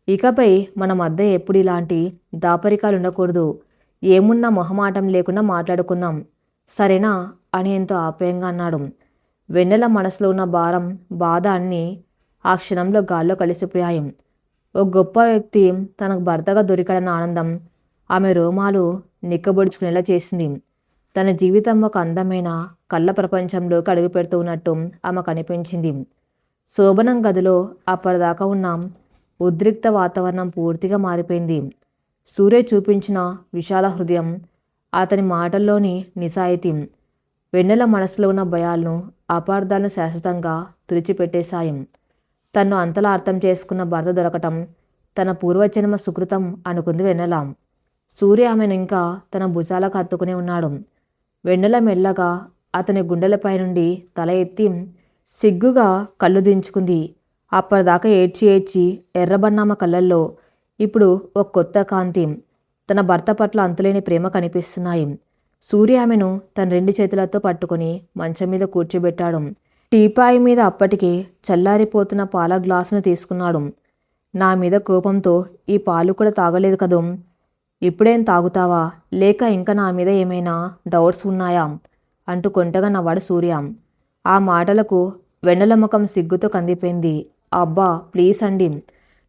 ఇకపై మన మధ్య ఎప్పుడు ఇలాంటి దాపరికాలు ఉండకూడదు. ఏమున్నా మొహమాటం లేకుండా మాట్లాడుకుందాం, సరేనా అని ఎంతో ఆప్యాయంగా అన్నాడు. వెన్నెల మనసులో ఉన్న భారం, బాధ అన్నీ ఆ క్షణంలో గాల్లో కలిసిపోయాయి. ఒక గొప్ప వ్యక్తి తనకు భర్తగా దొరికాడన్న ఆనందం ఆమె రోమాలు నిక్కబొడుచుకునేలా చేసింది. తన జీవితం ఒక అందమైన కళ్ళ ప్రపంచంలోకి అడుగు పెడుతూ ఉన్నట్టు ఆమెకు అనిపించింది. శోభనం గదిలో అప్పటిదాకా ఉన్న ఉద్రిక్త వాతావరణం పూర్తిగా మారిపోయింది. సూర్య చూపించిన విశాల హృదయం, అతని మాటల్లోని నిజాయితీ వెన్నెల మనసులో ఉన్న భయాలను, అపార్థాలను శాశ్వతంగా తుడిచిపెట్టేశాయి. తన్ను అంతలా అర్థం చేసుకున్న భర్త దొరకటం తన పూర్వజన్మ సుకృతం అనుకుంది వెన్నెల. సూర్య ఆమెను ఇంకా తన భుజాలకు హత్తుకునే ఉన్నాడు. వెన్నెల మెల్లగా అతని గుండెలపై నుండి తల ఎత్తి సిగ్గుగా కళ్ళు దించుకుంది. అప్పటిదాకా ఏడ్చి ఏడ్చి ఎర్రబన్నామ కళ్ళల్లో ఇప్పుడు ఒక కొత్త కాంతి, తన భర్త పట్ల అంతులేని ప్రేమ కనిపిస్తున్నాయి. సూర్య ఆమెను తన 2 చేతులతో పట్టుకుని మంచం మీద కూర్చోబెట్టాడు. టీపాయి మీద అప్పటికే చల్లారిపోతున్న పాల గ్లాసును తీసుకున్నాడు. నా మీద కోపంతో ఈ పాలు కూడా తాగలేదు కదూ, ఇప్పుడేం తాగుతావా, లేక ఇంకా నా మీద ఏమైనా డౌట్స్ ఉన్నాయా అంటూ కొంటగా నవ్వాడు సూర్య. ఆ మాటలకు వెన్నెల ముఖం సిగ్గుతో కందిపోయింది. అబ్బా ప్లీజ్ అండి,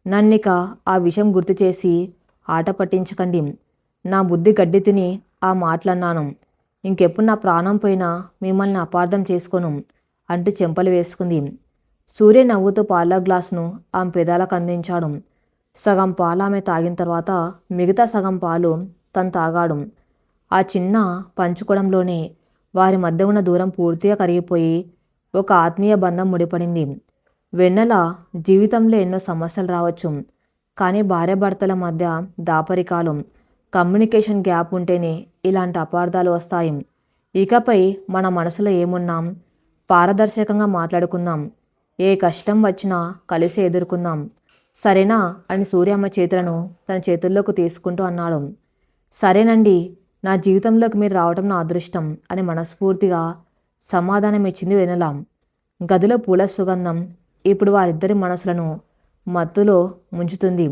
నన్నిక ఆ విషయం గుర్తు చేసి ఆట పట్టించకండి. నా బుద్ధి గడ్డి తిని ఆ మాటలన్నాను. ఇంకెప్పుడు నా ప్రాణం పోయినా మిమ్మల్ని అపార్థం చేసుకోను అంటూ చెంపలు వేసుకుంది. సూర్య నవ్వుతూ పాల గ్లాసును ఆమె పెదాలకు అందించాడు. సగం పాలు ఆమె తాగిన తర్వాత మిగతా సగం పాలు తను తాగాడు. ఆ చిన్న పంచుకోవడంలోనే వారి మధ్య ఉన్న దూరం పూర్తిగా కరిగిపోయి ఒక ఆత్మీయ బంధం ముడిపడింది. వెన్నెల జీవితంలో ఎన్నో సమస్యలు రావచ్చు, కానీ భార్యాభర్తల మధ్య దాపరికాలు, కమ్యూనికేషన్ గ్యాప్ ఉంటేనే ఇలాంటి అపార్థాలు వస్తాయి. ఇకపై మన మనసులో ఏమున్నా పారదర్శకంగా మాట్లాడుకుందాం. ఏ కష్టం వచ్చినా కలిసి ఎదుర్కొందాం, సరేనా అని సూర్యమ్మ చేతులను తన చేతుల్లోకి తీసుకుంటూ అన్నాడు. సరేనండి, నా జీవితంలోకి మీరు రావటం నా అదృష్టం అని మనస్ఫూర్తిగా సమాధానం ఇచ్చింది వెన్నెల. గదిలో పూల సుగంధం ఇప్పుడు వారిద్దరి మనసులను మత్తులో ముంచుతుంది.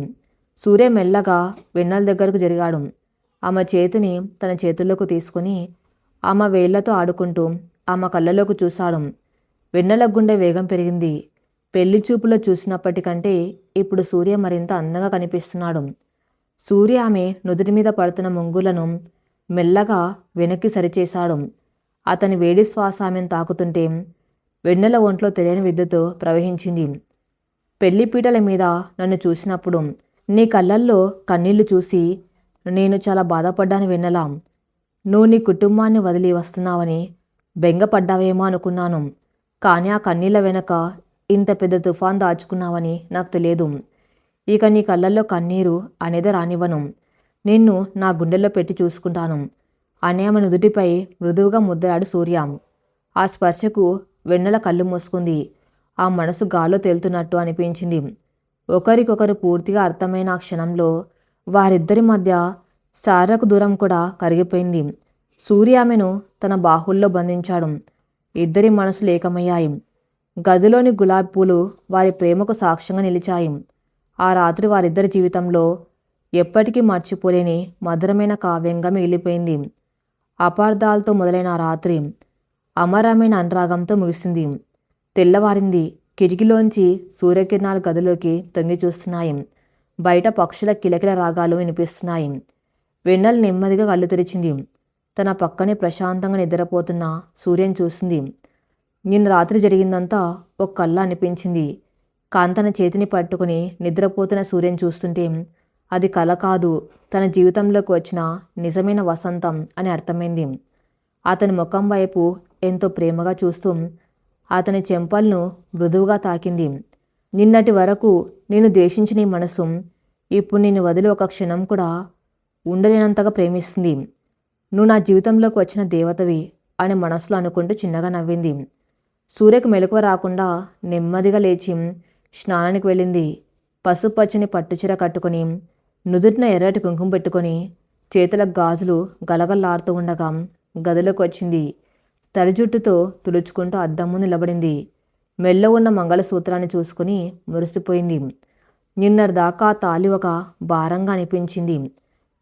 సూర్య మెల్లగా వెన్నెల దగ్గరకు జరిగాడు. ఆమె చేతిని తన చేతుల్లోకి తీసుకుని ఆమె వేళ్లతో ఆడుకుంటూ ఆమె కళ్ళలోకి చూశాడు. వెన్నెల గుండె వేగం పెరిగింది. పెళ్లి చూపులో చూసినప్పటికంటే ఇప్పుడు సూర్య మరింత అందంగా కనిపిస్తున్నాడు. సూర్య ఆమె నుదుటి మీద పడుతున్న ముంగులను మెల్లగా వెనక్కి సరిచేశాడు. అతని వేడి శ్వాస ఆమెను తాకుతుంటే వెన్నెల ఒంట్లో తెలియని విద్యుత్ ప్రవహించింది. పెళ్లిపీటల మీద నన్ను చూసినప్పుడు నీ కళ్ళల్లో కన్నీళ్లు చూసి నేను చాలా బాధపడ్డాను వెన్నెల. నువ్వు నీ కుటుంబాన్ని వదిలి వస్తున్నావని బెంగపడ్డావేమో అనుకున్నాను. కానీ ఆ కన్నీళ్ల వెనక ఇంత పెద్ద తుఫాన్ దాచుకున్నావని నాకు తెలియదు. ఇక నీ కళ్ళల్లో కన్నీరు అనేది రానివ్వను. నిన్ను నా గుండెల్లో పెట్టి చూసుకుంటాను అని ఆమె నుదుటిపై మృదువుగా ముద్దరాడు సూర్య. ఆ స్పర్శకు వెన్నెల కళ్ళు మూసుకుంది. ఆ మనసు గాల్లో తేలుతున్నట్టు అనిపించింది. ఒకరికొకరు పూర్తిగా అర్థమైన ఆ క్షణంలో వారిద్దరి మధ్య శారీరక దూరం కూడా కరిగిపోయింది. సూర్య ఆమెను తన బాహుల్లో బంధించాడు. ఇద్దరి మనసులు ఏకమయ్యాయి. గదిలోని గులాబీ పూలు వారి ప్రేమకు సాక్ష్యంగా నిలిచాయి. ఆ రాత్రి వారిద్దరి జీవితంలో ఎప్పటికీ మర్చిపోలేని మధురమైన కావ్యంగా మిగిలిపోయింది. అపార్థాలతో మొదలైన ఆ రాత్రి అమరమైన అనురాగంతో ముగిసింది. తెల్లవారింది. కిటికీలోంచి సూర్యకిరణాలు గదిలోకి తొంగి చూస్తున్నాయి. బయట పక్షుల కిలకిల రాగాలు వినిపిస్తున్నాయి. వెన్నెల నెమ్మదిగా కళ్ళు తెరిచింది. తన పక్కనే ప్రశాంతంగా నిద్రపోతున్న సూర్యని చూసింది. నిన్న రాత్రి జరిగిందంతా ఒక కళ్ళ అనిపించింది. కాంతన చేతిని పట్టుకుని నిద్రపోతున్న సూర్యని చూస్తుంటే అది కల కాదు, తన జీవితంలోకి వచ్చిన నిజమైన వసంతం అని అర్థమైంది. అతని ముఖం వైపు ఎంతో ప్రేమగా చూస్తూ అతని చెంపలను మృదువుగా తాకింది. నిన్నటి వరకు నేను ద్వేషించిన ఈ మనసు ఇప్పుడు నిన్ను వదిలి ఒక క్షణం కూడా ఉండలేనంతగా ప్రేమిస్తుంది. నువ్వు నా జీవితంలోకి వచ్చిన దేవతవి అని మనసులో అనుకుంటూ చిన్నగా నవ్వింది. సూర్యకు మెలకువ రాకుండా నెమ్మదిగా లేచి స్నానానికి వెళ్ళింది. పసుపచ్చని పట్టుచీర కట్టుకొని నుదుటిన ఎర్రటి కుంకుమ పెట్టుకొని చేతులకు గాజులు గలగల్లాడుతూ ఉండగా గదిలోకి వచ్చింది. తడి జుట్టుతో తుడుచుకుంటూ అద్దం ముందు నిలబడింది. మెల్ల ఉన్న మంగళసూత్రాన్ని చూసుకుని మురిసిపోయింది. నిన్నటిదాకా ఆ తాళి ఒక భారంగా అనిపించింది.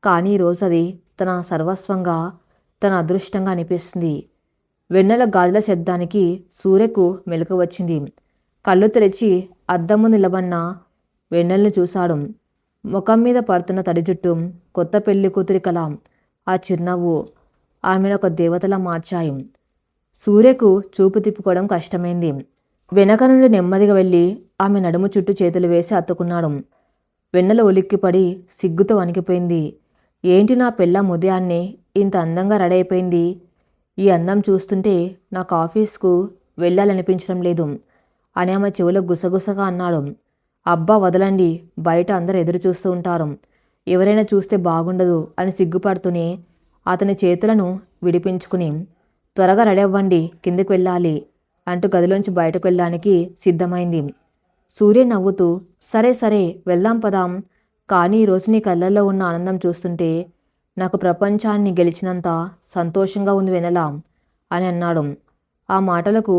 కానీ ఈరోజు అది తన సర్వస్వంగా, తన అదృష్టంగా అనిపిస్తుంది. వెన్నెల గాజుల శబ్దానికి సూర్యకు మెలకు వచ్చింది. కళ్ళు తెరిచి అద్దం ముందు నిలబడిన వెన్నెలను చూశాడు. ముఖం మీద పడుతున్న తడి జుట్టు, కొత్త పెళ్లి కూతురి కళ, ఆ చిరునవ్వు ఆమెను ఒక దేవతలా మార్చాయి. సూర్యకు చూపు తిప్పుకోవడం కష్టమైంది. వెనక నుండి నెమ్మదిగా వెళ్ళి ఆమె నడుము చుట్టూ చేతులు వేసి హత్తుకున్నాడు. వెన్నెల ఉలిక్కిపడి సిగ్గుతో వణికిపోయింది. ఏంటి నా పెళ్ళాం ఉదయాన్నే ఇంత అందంగా రెడీ అయిపోయింది? ఈ అందం చూస్తుంటే నాకు ఆఫీస్కు వెళ్ళాలనిపించడం లేదు అని ఆమె చెవిలో గుసగుసగా అన్నాడు. అబ్బా వదలండి, బయట అందరు ఎదురు చూస్తూ ఉంటారు, ఎవరైనా చూస్తే బాగుండదు అని సిగ్గుపడుతూనే అతని చేతులను విడిపించుకుని త్వరగా రెడీ అవ్వండి, కిందికి వెళ్ళాలి అంటూ గదిలోంచి బయటకు వెళ్ళడానికి సిద్ధమైంది. సూర్య నవ్వుతూ సరే సరే వెళ్దాం పదాం, కానీ ఈరోజు నీ కళ్ళల్లో ఉన్న ఆనందం చూస్తుంటే నాకు ప్రపంచాన్ని గెలిచినంత సంతోషంగా ఉంది వెన్నెల అని అన్నాడు. ఆ మాటలకు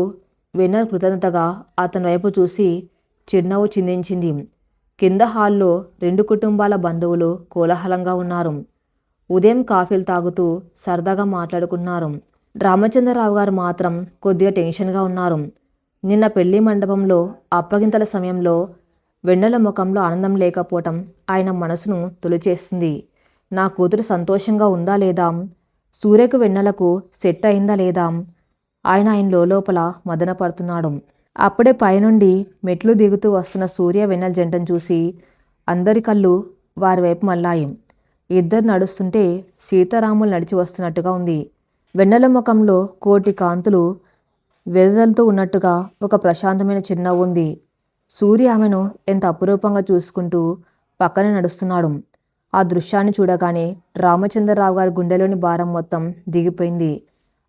వెన్నెల కృతజ్ఞతగా అతని వైపు చూసి చిరునవ్వు చిందించింది. కింద హాల్లో 2 కుటుంబాల బంధువులు కోలాహలంగా ఉన్నారు. ఉదయం కాఫీలు తాగుతూ సరదాగా మాట్లాడుకున్నారు. రామచంద్రరావు గారు మాత్రం కొద్దిగా టెన్షన్గా ఉన్నారు. నిన్న పెళ్లి మండపంలో అప్పగింతల సమయంలో వెన్నెల ముఖంలో ఆనందం లేకపోవటం ఆయన మనసును తొలిచేస్తుంది. నా కూతురు సంతోషంగా ఉందా లేదా, సూర్యకు వెన్నెలకు సెట్ అయిందా లేదా ఆయన లోపల మదన పడుతున్నాడు. అప్పుడే పైనుండి మెట్లు దిగుతూ వస్తున్న సూర్య వెన్నెల జంటను చూసి అందరి కళ్ళు వారి వైపు మళ్ళాయి. ఇద్దరు నడుస్తుంటే సీతారాములు నడిచి వస్తున్నట్టుగా ఉంది. వెన్నెల ముఖంలో కోటి కాంతులు వెదజల్లుతూ ఉన్నట్టుగా ఒక ప్రశాంతమైన చిరునవ్వు ఉంది. సూర్య ఆమెను ఎంత అపురూపంగా చూసుకుంటూ పక్కనే నడుస్తున్నాడు. ఆ దృశ్యాన్ని చూడగానే రామచంద్రరావు గారి గుండెలోని భారం మొత్తం దిగిపోయింది.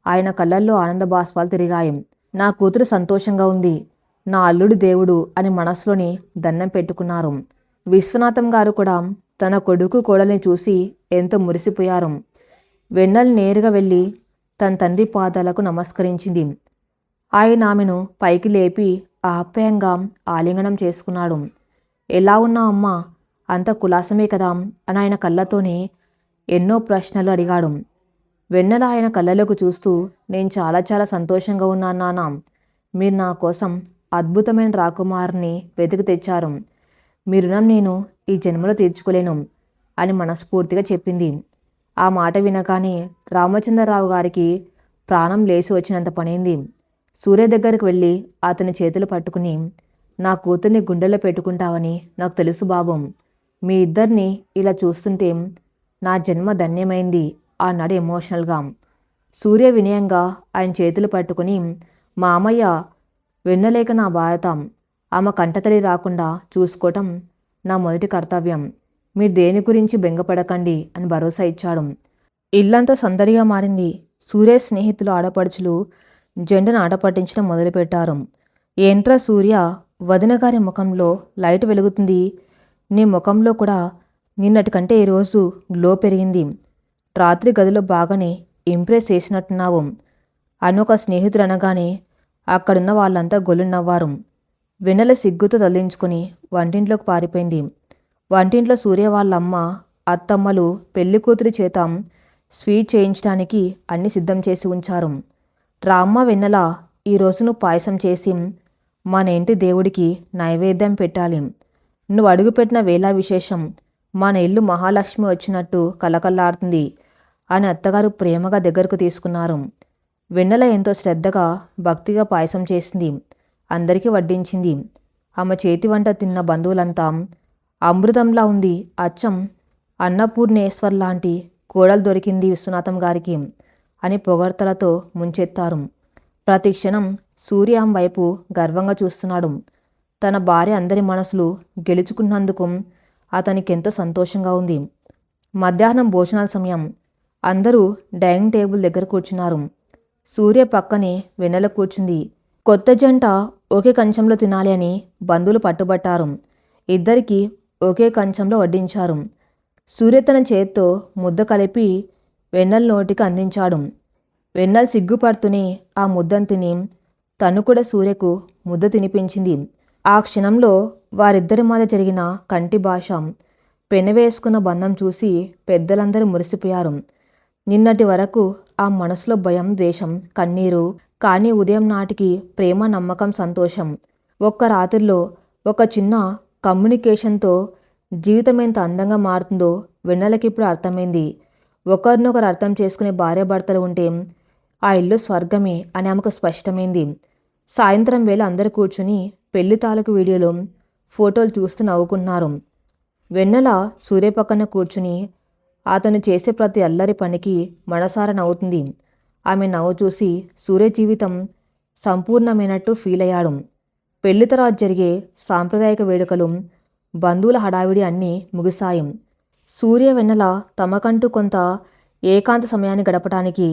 ఆయన కళ్ళల్లో ఆనంద బాష్పాలు తిరిగాయి. నా కూతురు సంతోషంగా ఉంది, నా అల్లుడు దేవుడు అని మనసులోని దండం పెట్టుకున్నారు. విశ్వనాథం గారు కూడా తన కొడుకు కోడల్ని చూసి ఎంతో మురిసిపోయారు. వెన్నెల నేరుగా వెళ్ళి తన తండ్రి పాదాలకు నమస్కరించింది. ఆయన ఆమెను పైకి లేపి ఆప్యాయంగా ఆలింగనం చేసుకున్నాడు. ఎలా ఉన్నావు అమ్మా, అంత కులాసమే కదా అని ఆయన కళ్ళతోనే ఎన్నో ప్రశ్నలు అడిగాడు. వెన్నెల ఆయన కళ్ళలోకి చూస్తూ, నేను చాలా చాలా సంతోషంగా ఉన్నాను నాన్న. మీరు నా కోసం అద్భుతమైన రాకుమారుని వెతికి తెచ్చారు. మీ రుణం నేను ఈ జన్మలో తీర్చుకోలేను అని మనస్ఫూర్తిగా చెప్పింది. ఆ మాట వినగానే రామచంద్రరావు గారికి ప్రాణం లేచి వచ్చినంత పనైంది. సూర్య దగ్గరికి వెళ్ళి అతని చేతులు పట్టుకుని, నా కూతుర్ని గుండెల్లో పెట్టుకుంటావని నాకు తెలుసు బాబు. మీ ఇద్దరిని ఇలా చూస్తుంటే నా జన్మ ధన్యమైంది అన్నాడు ఎమోషనల్గా. సూర్య వినయంగా ఆయన చేతులు పట్టుకుని, మా అమ్మయ్య వెన్నలేక నా బాధ్యత. ఆమె కంటతడి రాకుండా చూసుకోవటం నా మొదటి కర్తవ్యం. మీరు దేని గురించి బెంగపడకండి అని భరోసా ఇచ్చాడు. ఇల్లంతా సందడిగా మారింది. సూర్య స్నేహితులు ఆడపడుచులు జెండను ఆట పట్టించడం మొదలుపెట్టారు. ఏంట్రా సూర్య, వదిన గారి ముఖంలో లైట్ వెలుగుతుంది. నీ ముఖంలో కూడా నిన్నటి కంటే ఈరోజు గ్లో పెరిగింది. రాత్రి గదిలో బాగానే ఇంప్రెస్ చేసినట్టున్నావు అని ఒక స్నేహితుడు అనగానే అక్కడున్న వాళ్ళంతా గొల్లు నవ్వారు. వెన్నెల సిగ్గుతో తల్లించుకుని వంటింట్లోకి పారిపోయింది. వంటింట్లో సూర్య వాళ్ళమ్మ, అత్తమ్మలు పెళ్లి కూతురి చేత స్వీట్ చేయించడానికి అన్ని సిద్ధం చేసి ఉంచారు. రామ్మ, వెన్నెల, ఈరోజు నువ్వు పాయసం చేసి మన ఇంటి దేవుడికి నైవేద్యం పెట్టాలి. నువ్వు అడుగుపెట్టిన వేళ విశేషం. మన ఇల్లు మహాలక్ష్మి వచ్చినట్టు కలకల్లాడుతుంది అని అత్తగారు ప్రేమగా దగ్గరకు తీసుకున్నారు. వెన్నెల ఎంతో శ్రద్ధగా భక్తిగా పాయసం చేసింది. అందరికీ వడ్డించింది. ఆమె చేతి వంట తిన్న బంధువులంతా అమృతంలా ఉంది, అచ్చం అన్నపూర్ణేశ్వర్ లాంటి కోడలు దొరికింది విశ్వనాథం గారికి అని పొగడ్తలతో ముంచెత్తారు. ప్రతి క్షణం సూర్య ఆమె వైపు గర్వంగా చూస్తున్నాడు. తన భార్య అందరి మనసులు గెలుచుకున్నందుకు అతనికెంతో సంతోషంగా ఉంది. మధ్యాహ్నం భోజనాల సమయం. అందరూ డైనింగ్ టేబుల్ దగ్గర కూర్చున్నారు. సూర్య పక్కనే వెన్నెల కూర్చుంది. కొత్త జంట ఒకే కంచంలో తినాలి అని బంధువులు పట్టుబట్టారు. ఇద్దరికీ ఒకే కంచంలో వడ్డించారు. సూర్య తన చేత్తో ముద్ద కలిపి వెన్నెల నోటికి అందించాడు. వెన్నెల సిగ్గుపడుతూనే ఆ ముద్దను తిని తను కూడా సూర్యకు ముద్ద తినిపించింది. ఆ క్షణంలో వారిద్దరి మధ్య జరిగిన కంటి భాష, పెనవేసుకున్న బంధం చూసి పెద్దలందరూ మురిసిపోయారు. నిన్నటి వరకు ఆ మనసులో భయం, ద్వేషం, కన్నీరు, కానీ ఉదయం నాటికి ప్రేమ, నమ్మకం, సంతోషం. ఒక్క రాత్రిలో ఒక చిన్న కమ్యూనికేషన్తో జీవితం ఎంత అందంగా మారుతుందో వెన్నెలకి ఇప్పుడు అర్థమైంది. ఒకరినొకరు అర్థం చేసుకునే భార్యాభర్తలు ఉంటే ఆ ఇల్లు స్వర్గమే అని ఆమెకు స్పష్టమైంది. సాయంత్రం వేళ అందరూ కూర్చుని పెళ్లి తాలూకు వీడియోలు, ఫోటోలు చూస్తూ నవ్వుకున్నారు. వెన్నెల సూర్య పక్కన కూర్చుని అతను చేసే ప్రతి అల్లరి పనికి మనసారా నవ్వుతుంది. ఆమె నవ్వు చూసి సూర్య జీవితం సంపూర్ణమైనట్టు ఫీల్ అయ్యాడు. పెళ్లి తర్వాత జరిగే సాంప్రదాయక వేడుకలు, బంధువుల హడావిడి అన్నీ ముగిశాయి. సూర్య, వెన్నెల తమకంటూ కొంత ఏకాంత సమయాన్ని గడపడానికి,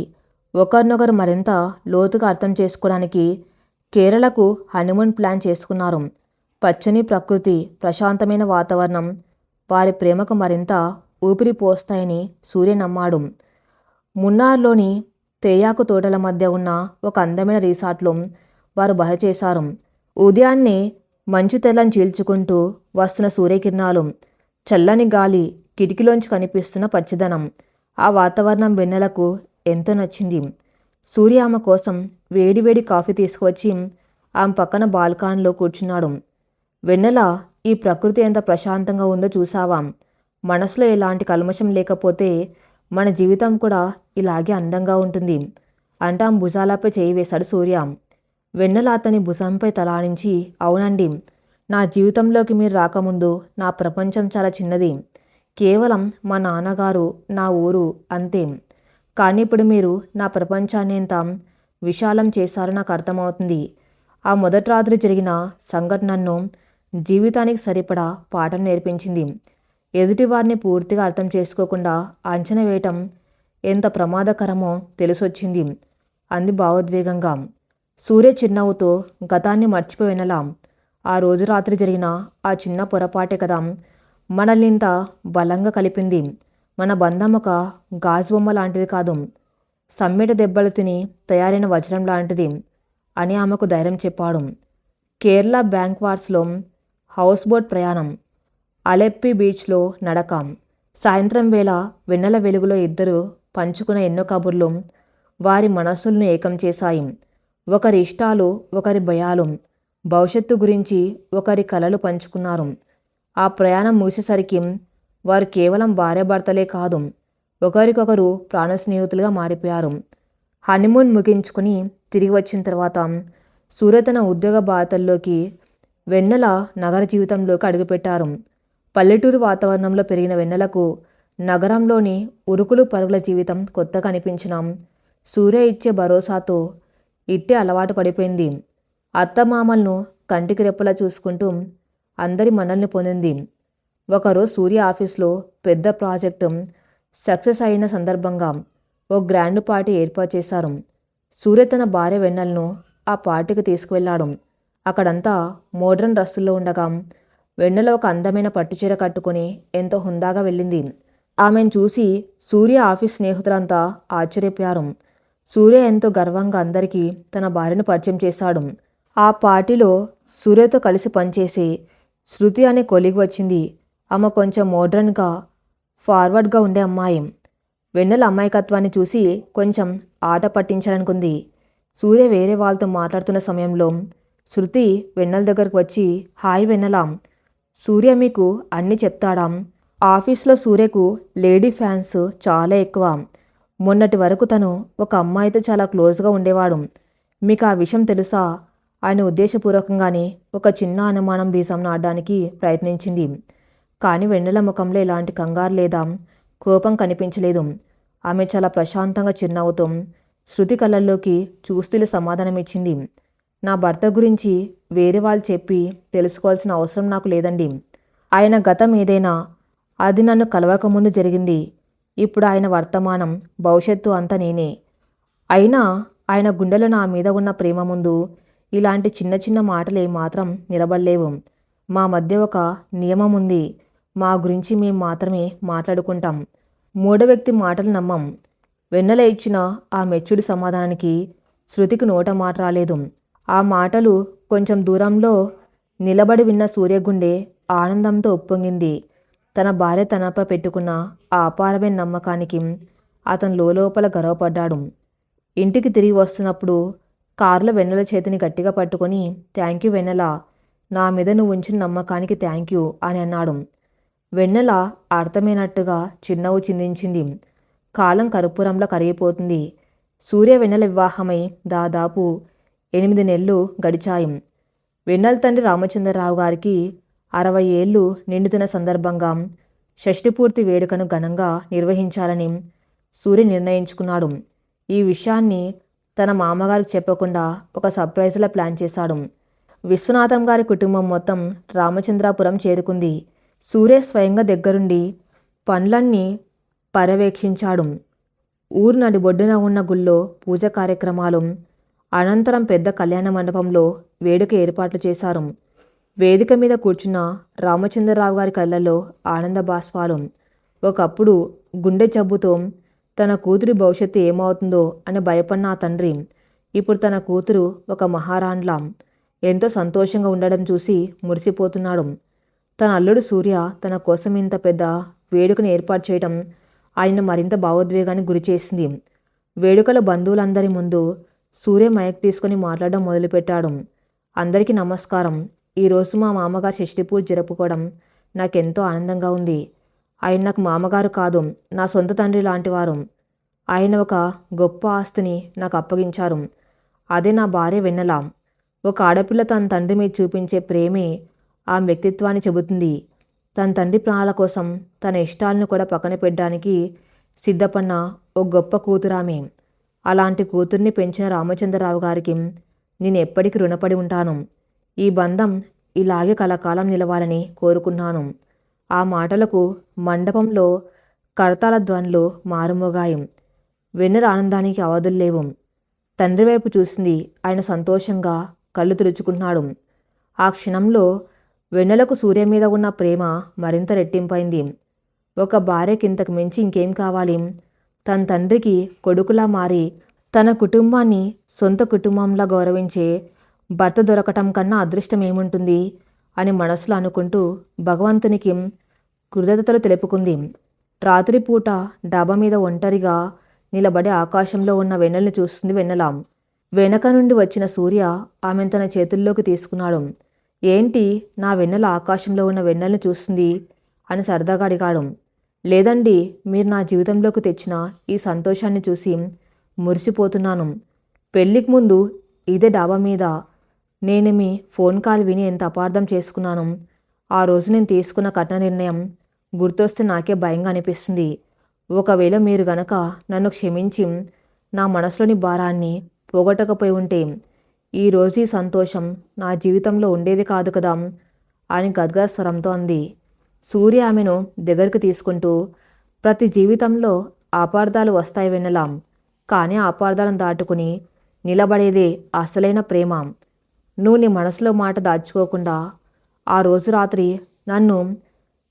ఒకరినొకరు మరింత లోతుగా అర్థం చేసుకోవడానికి కేరళకు హనీమూన్ ప్లాన్ చేసుకున్నారు. పచ్చని ప్రకృతి, ప్రశాంతమైన వాతావరణం వారి ప్రేమకు మరింత ఊపిరి పోస్తాయని సూర్య నమ్మాడు. మున్నార్లోని తేయాకు తోటల మధ్య ఉన్న ఒక అందమైన రిసార్ట్లో వారు బస చేశారు. ఉదయాన్నే మంచు తెల్లని చీల్చుకుంటూ వస్తున్న సూర్యకిరణాలు, చల్లని గాలి, కిటికీలోంచి కనిపిస్తున్న పచ్చదనం, ఆ వాతావరణం వెన్నెలకు ఎంతో నచ్చింది. సూర్య ఆమె కోసం వేడివేడి కాఫీ తీసుకువచ్చి ఆమె పక్కన బాల్కాన్లో కూర్చున్నాడు. వెన్నెల, ఈ ప్రకృతి ఎంత ప్రశాంతంగా ఉందో చూసావా? మనసులో ఎలాంటి కల్మషం లేకపోతే మన జీవితం కూడా ఇలాగే అందంగా ఉంటుంది అంటూ ఆమె భుజాలపై చేయి వేశాడు సూర్య. వెన్నెల అతని భుజంపై తలాడించి, అవునండి, నా జీవితంలోకి మీరు రాకముందు నా ప్రపంచం చాలా చిన్నది. కేవలం మా నాన్నగారు, నా ఊరు, అంతే. కానీ ఇప్పుడు మీరు నా ప్రపంచాన్ని ఎంత విశాలం చేశారో నాకు అర్థమవుతుంది. ఆ మొదటి రాత్రి జరిగిన సంఘటనను జీవితానికి సరిపడా పాఠం నేర్పించింది. ఎదుటివారిని పూర్తిగా అర్థం చేసుకోకుండా అంచనా వేయటం ఎంత ప్రమాదకరమో తెలిసొచ్చింది అంది భావోద్వేగంగా. సూర్య చిరునవ్వుతో, గతాన్ని మర్చిపోయినలా, ఆ రోజు రాత్రి జరిగిన ఆ చిన్న పొరపాటే కదా మనల్ని ఇంత బలంగా కలిపింది. మన బంధం ఒక గాజు బొమ్మ లాంటిది కాదు, సమ్మెట దెబ్బలు తిని తయారైన వజ్రం లాంటిది అని ఆమెకు ధైర్యం చెప్పాడు. కేరళ బ్యాంక్వార్స్లో హౌస్ బోట్ ప్రయాణం. అలెప్పి బీచ్లో నడక. సాయంత్రం వేళ వెన్నెల వెలుగులో ఇద్దరు పంచుకున్న ఎన్నో కబుర్లు వారి మనస్సులను ఏకం చేశాయి. ఒకరి ఇష్టాలు, ఒకరి భయాలు, భవిష్యత్తు గురించి ఒకరి కలలు పంచుకున్నారు. ఆ ప్రయాణం ముగిసేసరికి వారు కేవలం భార్యాభర్తలే కాదు, ఒకరికొకరు ప్రాణ స్నేహితులుగా మారిపోయారు. హనీమూన్ ముగించుకుని తిరిగి వచ్చిన తర్వాత సూర్య తన ఉద్యోగ బాధ్యతల్లోకి, వెన్నెల నగర జీవితంలోకి అడుగుపెట్టారు. పల్లెటూరు వాతావరణంలో పెరిగిన వెన్నెలకు నగరంలోని ఉరుకులు పరుగుల జీవితం కొత్తగా అనిపించిన సూర్య ఇచ్చే భరోసాతో ఇట్టే అలవాటు పడిపోయింది. అత్తమామలను కంటికి రెప్పలా చూసుకుంటూ అందరి మన్నల్ని పొందింది. ఒకరోజు సూర్య ఆఫీస్లో పెద్ద ప్రాజెక్టు సక్సెస్ అయిన సందర్భంగా ఓ గ్రాండ్ పార్టీ ఏర్పాటు చేశారు. సూర్య తన భార్య వెన్నెలను ఆ పార్టీకి తీసుకువెళ్ళాడు. అక్కడంతా మోడ్రన్ డ్రెస్సుల్లో ఉండగా వెన్నెల ఒక అందమైన పట్టుచీర కట్టుకుని ఎంతో హుందాగా వెళ్ళింది. ఆమెను చూసి సూర్య ఆఫీస్ స్నేహితులంతా ఆశ్చర్యపోయారు. సూర్య ఎంతో గర్వంగా అందరికీ తన భార్యను పరిచయం చేశాడు. ఆ పార్టీలో సూర్యతో కలిసి పనిచేసే శృతి అనే కొలీగ్ వచ్చింది. ఆమె కొంచెం మోడ్రన్గా, ఫార్వర్డ్గా ఉండే అమ్మాయి. వెన్నెల అమాయకత్వాన్ని చూసి కొంచెం ఆట పట్టించాలనుకుంది. సూర్య వేరే వాళ్ళతో మాట్లాడుతున్న సమయంలో శృతి వెన్నెల దగ్గరకు వచ్చి, హాయ్ వెన్నెల, సూర్య మీకు అన్నీ చెప్తాడా? ఆఫీస్లో సూర్యకు లేడీ ఫ్యాన్స్ చాలా ఎక్కువ. మొన్నటి వరకు తను ఒక అమ్మాయితో చాలా క్లోజ్గా ఉండేవాడు. మీకు ఆ విషయం తెలుసా? ఆయన ఉద్దేశపూర్వకంగానే ఒక చిన్న అనుమానం బీజం నాటడానికి ప్రయత్నించింది. కానీ వెన్నెల ముఖంలో ఎలాంటి కంగారు లేదా కోపం కనిపించలేదు. ఆమె చాలా ప్రశాంతంగా చిరునవ్వుతో శృతి కళ్ళల్లోకి చూస్తూ సమాధానమిచ్చింది. నా భర్త గురించి వేరే వాళ్ళు చెప్పి తెలుసుకోవాల్సిన అవసరం నాకు లేదండి. ఆయన గతం ఏదైనా అది నన్ను కలవకముందు జరిగింది. ఇప్పుడు ఆయన వర్తమానం, భవిష్యత్తు అంతా నేనే. అయినా ఆయన గుండెలో నా మీద ఉన్న ప్రేమ ముందు ఇలాంటి చిన్న చిన్న మాటలు ఏమాత్రం నిలబడలేవు. మా మధ్య ఒక నియమం ఉంది. మా గురించి మేము మాత్రమే మాట్లాడుకుంటాం. మూడో వ్యక్తి మాటలు నమ్మం. వెన్నెల ఇచ్చిన ఆ మెచ్చుడి సమాధానానికి శృతికి నోట మాట రాలేదు. ఆ మాటలు కొంచెం దూరంలో నిలబడి విన్న సూర్య గుండె ఆనందంతో ఉప్పొంగింది. తన భార్య తనపై పెట్టుకున్న ఆ అపారమైన నమ్మకానికి అతను లోపల గర్వపడ్డాడు. ఇంటికి తిరిగి వస్తున్నప్పుడు కారులో వెన్నెల చేతిని గట్టిగా పట్టుకొని, థ్యాంక్ యూ వెన్నెల, నా మీద నువ్వు ఉంచిన నమ్మకానికి థ్యాంక్ యూ అని అన్నాడు. వెన్నెల అర్థమైనట్టుగా చిరునవ్వు చిందించింది. కాలం కర్పూరంలో కరిగిపోతుంది. సూర్య వెన్నెల వివాహమై దాదాపు 8 నెలలు గడిచాయి. వెన్నెల తండ్రి రామచంద్రరావు గారికి 60 ఏళ్ళు నిండుతున్న సందర్భంగా షష్ఠిపూర్తి వేడుకను ఘనంగా నిర్వహించాలని సూర్య నిర్ణయించుకున్నాడు. ఈ విషయాన్ని తన మామగారికి చెప్పకుండా ఒక సర్ప్రైజ్లా ప్లాన్ చేశాడు. విశ్వనాథం గారి కుటుంబం మొత్తం రామచంద్రాపురం చేరుకుంది. సూర్య స్వయంగా దగ్గరుండి పనులన్నీ పర్యవేక్షించాడు. ఊరు నడిబొడ్డున ఉన్న గుళ్ళో పూజ కార్యక్రమాలు, అనంతరం పెద్ద కళ్యాణ మండపంలో వేడుక ఏర్పాట్లు చేశారు. వేదిక మీద కూర్చున్న రామచంద్రరావు గారి కళ్ళల్లో ఆనంద బాష్పాలు. ఒకప్పుడు గుండె జబ్బుతో తన కూతురి భవిష్యత్తు ఏమవుతుందో అని భయపడిన ఆ తండ్రి ఇప్పుడు తన కూతురు ఒక మహారాణిలా ఎంతో సంతోషంగా ఉండడం చూసి మురిసిపోతున్నాడు. తన అల్లుడు సూర్య తన కోసం ఇంత పెద్ద వేడుకను ఏర్పాటు చేయడం ఆయన మరింత భావోద్వేగానికి గురిచేసింది. వేడుకలో బంధువులందరి ముందు సూర్య మైక్ తీసుకొని మాట్లాడడం మొదలుపెట్టాడు. అందరికీ నమస్కారం. ఈరోజు మా మామగారు షష్ఠిపూజ జరుపుకోవడం నాకెంతో ఆనందంగా ఉంది. ఆయన నాకు మామగారు కాదు, నా సొంత తండ్రి లాంటివారు. ఆయన ఒక గొప్ప ఆస్తిని నాకు అప్పగించారు. అదే నా భార్య వెన్నెల. ఒక ఆడపిల్ల తన తండ్రి మీద చూపించే ప్రేమే ఆ వ్యక్తిత్వాన్ని చెబుతుంది. తన తండ్రి ప్రాణాల కోసం తన ఇష్టాలను కూడా పక్కన పెట్టడానికి సిద్ధపడిన ఒక గొప్ప కూతురామె. అలాంటి కూతుర్ని పెంచిన రామచంద్రరావు గారికి నేను ఎప్పటికీ రుణపడి ఉంటాను. ఈ బంధం ఇలాగే కలకాలం నిలవాలని కోరుకున్నాను. ఆ మాటలకు మండపంలో కరతాళ ధ్వనులు మారుమోగాయి. వెన్నెల ఆనందానికి అవధులు లేవు. తండ్రి వైపు చూసింది. ఆయన సంతోషంగా కళ్ళు తుడుచుకుంటున్నాడు. ఆ క్షణంలో వెన్నెలకు సూర్య మీద ఉన్న ప్రేమ మరింత రెట్టింపైంది. ఒక భార్యకి ఇంతకు మించి ఇంకేం కావాలి? తన తండ్రికి కొడుకులా మారి తన కుటుంబాన్ని సొంత కుటుంబంలా గౌరవించే భర్త దొరకటం కన్నా అదృష్టం ఏముంటుంది? అని మనసులో అనుకుంటూ భగవంతునికి కృతజ్ఞతలు తెలుపుకుంది. రాత్రిపూట డాబా మీద ఒంటరిగా నిలబడి ఆకాశంలో ఉన్న వెన్నెలను చూస్తుంది వెన్నెల. వెనక నుండి వచ్చిన సూర్య ఆమెను తన చేతుల్లోకి తీసుకున్నాడు. ఏంటి, నా వెన్నెల ఆకాశంలో ఉన్న వెన్నెలను చూస్తుంది అని సరదాగా అడిగాడు. లేదండి, మీరు నా జీవితంలోకి తెచ్చిన ఈ సంతోషాన్ని చూసి మురిసిపోతున్నాను. పెళ్ళికి ముందు ఇదే డాబా మీద నేను మీ ఫోన్ కాల్ విని ఎంత అపార్థం చేసుకున్నాను. ఆ రోజు నేను తీసుకున్న కఠిన నిర్ణయం గుర్తొస్తే నాకే భయంగా అనిపిస్తుంది. ఒకవేళ మీరు గనక నన్ను క్షమించి నా మనసులోని భారాన్ని పోగొట్టకపోయి ఉంటే ఈరోజు ఈ సంతోషం నా జీవితంలో ఉండేది కాదు కదా అని గద్గద స్వరంతో అంది. సూర్య ఆమెను దగ్గరకు తీసుకుంటూ, ప్రతి జీవితంలో అపార్థాలు వస్తాయి వెన్నెల, కానీ ఆ అపార్థాలను దాటుకుని నిలబడేదే అసలైన ప్రేమ. నువ్వు నీ మనసులో మాట దాచుకోకుండా ఆ రోజు రాత్రి నన్ను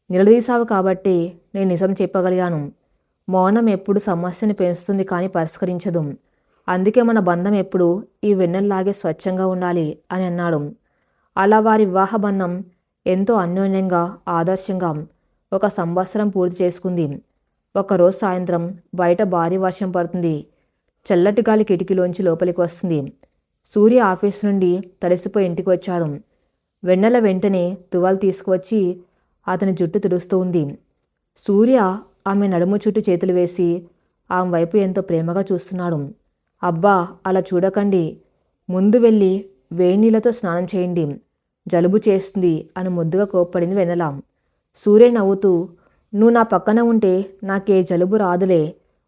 నిలదీశావు కాబట్టి నేను నిజం చెప్పగలిగాను. మౌనం ఎప్పుడు సమస్యను పెంచుతుంది కానీ పరిష్కరించదు. అందుకే మన బంధం ఎప్పుడు ఈ వెన్నెల్లాగే స్వచ్ఛంగా ఉండాలి అని అన్నాడు. అలా వారి వివాహ బంధం ఎంతో అన్యోన్యంగా ఆదర్శంగా 1 సంవత్సరం పూర్తి చేసుకుంది. ఒకరోజు సాయంత్రం బయట భారీ వర్షం పడుతుంది. చల్లటి గాలి కిటికీలోంచి లోపలికి వస్తుంది. సూర్య ఆఫీస్ నుండి తడిసిపోయి ఇంటికి వచ్చాడు. వెన్నెల వెంటనే తువాలు తీసుకువచ్చి అతని జుట్టు తుడుస్తూ ఉంది. సూర్య ఆమె నడుము చుట్టూ చేతులు వేసి ఆమె వైపు ఎంతో ప్రేమగా చూస్తున్నాడు. అబ్బా, అలా చూడకండి, ముందు వెళ్ళి వేడినీళ్ళతో స్నానం చేయండి, జలుబు చేస్తుంది అని ముద్దుగా కోప్పడింది వెన్నెల. సూర్య నవ్వుతూ, నువ్వు నా పక్కన ఉంటే నాకే జలుబు రాదులే,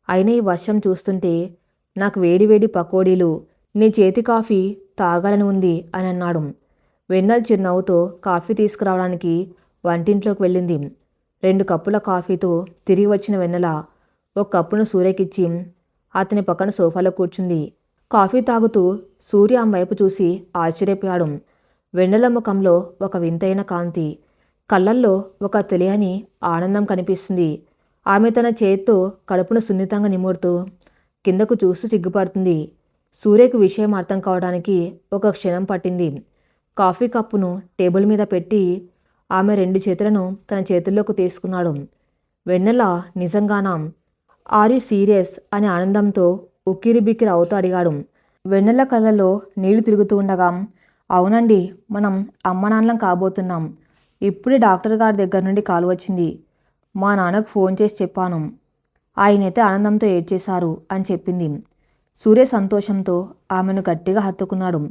అయినా ఈ వర్షం చూస్తుంటే నాకు వేడివేడి పకోడీలు, నీ చేతి కాఫీ తాగాలని ఉంది అని అన్నాడు. వెన్నెల చిరునవ్వుతో కాఫీ తీసుకురావడానికి వంటింట్లోకి వెళ్ళింది. 2 కప్పుల కాఫీతో తిరిగి వచ్చిన వెన్నెల 1 కప్పును సూర్యకిచ్చి అతని పక్కన సోఫాలో కూర్చుంది. కాఫీ తాగుతూ సూర్య ఆమె వైపు చూసి ఆశ్చర్యపోయాడు. వెన్నెల ముఖంలో ఒక వింతైన కాంతి, కళ్ళల్లో ఒక తెలియని ఆనందం కనిపిస్తుంది. ఆమె తన చేత్తో కడుపును సున్నితంగా నిమురుతూ కిందకు చూస్తూ సిగ్గుపడుతుంది. సూర్యకు విషయం అర్థం కావడానికి 1 క్షణం పట్టింది. కాఫీ కప్పును టేబుల్ మీద పెట్టి ఆమె 2 చేతులను తన చేతుల్లోకి తీసుకున్నాడు. వెన్నెల, నిజంగానా? ఆర్ యు సీరియస్ అని ఆనందంతో ఉక్కిరిబిక్కిరి అవుతూ అడిగాడు. వెన్నెల కళ్ళలో నీళ్లు తిరుగుతూ ఉండగా, అవునండి, మనం అమ్మనాన్నలం కాబోతున్నాం. ఇప్పుడే డాక్టర్ గారి దగ్గర నుండి కాల్ వచ్చింది. మా నాన్నకు ఫోన్ చేసి చెప్పాను. ఆయనైతే ఆనందంతో ఏడ్చేశారు అని చెప్పింది. సూర్య సంతోషంతో ఆమెను గట్టిగా హత్తుకున్నాడు.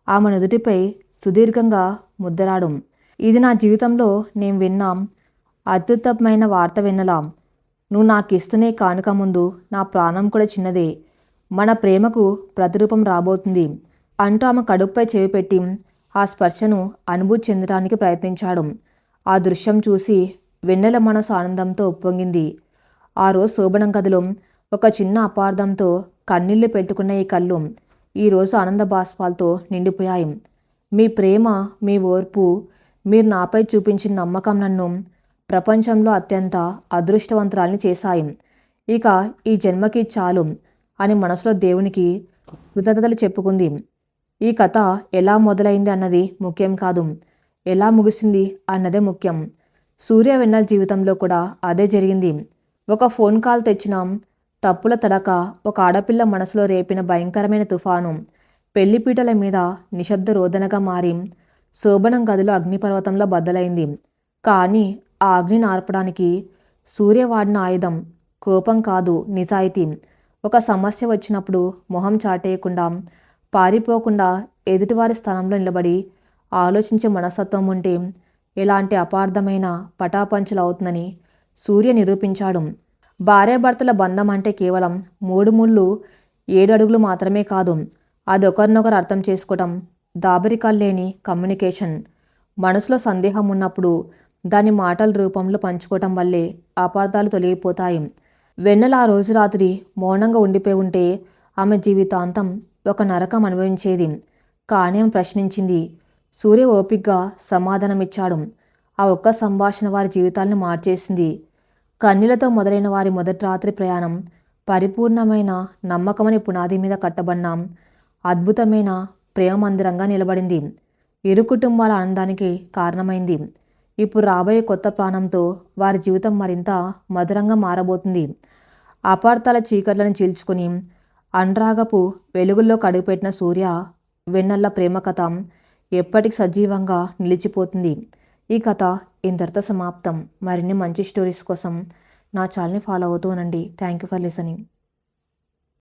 ఆమె నుదుటిపై సుదీర్ఘంగా ముద్దరాడు. ఇది నా జీవితంలో నేను విన్న అత్యుత్తమమైన వార్త వెన్నెల. నువ్వు నాకు ఇస్తూనే కానుక ముందు నా ప్రాణం కూడా చిన్నదే. మన ప్రేమకు ప్రతిరూపం రాబోతుంది అంటూ ఆమె కడుపుపై చేయి పెట్టి ఆ స్పర్శను అనుభూతి చెందడానికి ప్రయత్నించాడు. ఆ దృశ్యం చూసి వెన్నెల మనసు ఆనందంతో ఉప్పొంగింది. ఆ రోజు శోభనం గదిలో ఒక చిన్న అపార్థంతో కన్నీళ్లు పెట్టుకున్న ఈ కళ్ళు ఈరోజు ఆనంద బాష్పాలతో నిండిపోయాయి. మీ ప్రేమ, మీ ఓర్పు, మీరు నాపై చూపించిన నమ్మకం నన్ను ప్రపంచంలో అత్యంత అదృష్టవంతురాల్ని చేశాయి. ఇక ఈ జన్మకి చాలు అని మనసులో దేవునికి కృతజ్ఞతలు చెప్పుకుంది. ఈ కథ ఎలా మొదలైంది అన్నది ముఖ్యం కాదు, ఎలా ముగిసింది అన్నదే ముఖ్యం. సూర్య వెన్నెల జీవితంలో కూడా అదే జరిగింది. ఒక ఫోన్ కాల్ తెచ్చిన తప్పుల తడక, ఒక ఆడపిల్ల మనసులో రేపిన భయంకరమైన తుఫాను పెళ్లిపీటల మీద నిశ్శబ్ద రోదనగా మారి శోభనం గదిలో అగ్నిపర్వతంలో బద్దలైంది. కానీ ఆ అగ్నిని ఆర్పడానికి సూర్య వాడిన ఆయుధం కోపం కాదు, నిజాయితీ. ఒక సమస్య వచ్చినప్పుడు మొహం చాటేయకుండా, పారిపోకుండా ఎదుటివారి స్థానంలో నిలబడి ఆలోచించే మనస్తత్వం ఉంటే ఎలాంటి అపార్థమైన పటాపంచలు అవుతుందని సూర్య నిరూపించాడు. భార్యాభర్తల బంధం అంటే కేవలం 3 ముళ్ళు 7 అడుగులు మాత్రమే కాదు, అది ఒకరినొకరు అర్థం చేసుకోవటం, దాబరికాలు లేని కమ్యూనికేషన్. మనసులో సందేహం ఉన్నప్పుడు దాని మాటల రూపంలో పంచుకోవటం వల్లే అపార్థాలు తొలగిపోతాయి. వెన్నెల ఆ రోజు రాత్రి మౌనంగా ఉండిపోయి ఉంటే ఆమె జీవితాంతం ఒక నరకం అనుభవించేది. కానీ ఆమె ప్రశ్నించింది. సూర్య ఓపికగా సమాధానమిచ్చాడు. ఆ ఒక్క సంభాషణ వారి జీవితాలను మార్చేసింది. కన్నీళ్లతో మొదలైన వారి మొదటి రాత్రి ప్రయాణం పరిపూర్ణమైన నమ్మకమని పునాది మీద కట్టబడిన అద్భుతమైన ప్రేమ మందిరంగా నిలబడింది. ఇరు కుటుంబాల ఆనందానికి కారణమైంది. ఇప్పుడు రాబోయే కొత్త ప్రాణంతో వారి జీవితం మరింత మధురంగా మారబోతుంది. అపార్థాల చీకట్లను చీల్చుకుని అనురాగపు వెలుగుల్లో కడుగుపెట్టిన సూర్య వెన్నెల ప్రేమ కథ ఎప్పటికి సజీవంగా నిలిచిపోతుంది. ఈ కథ ఇంతటితో సమాప్తం. మరిన్ని మంచి స్టోరీస్ కోసం నా ఛానల్ని ఫాలో అవుతూ ఉండండి. Thank you for listening.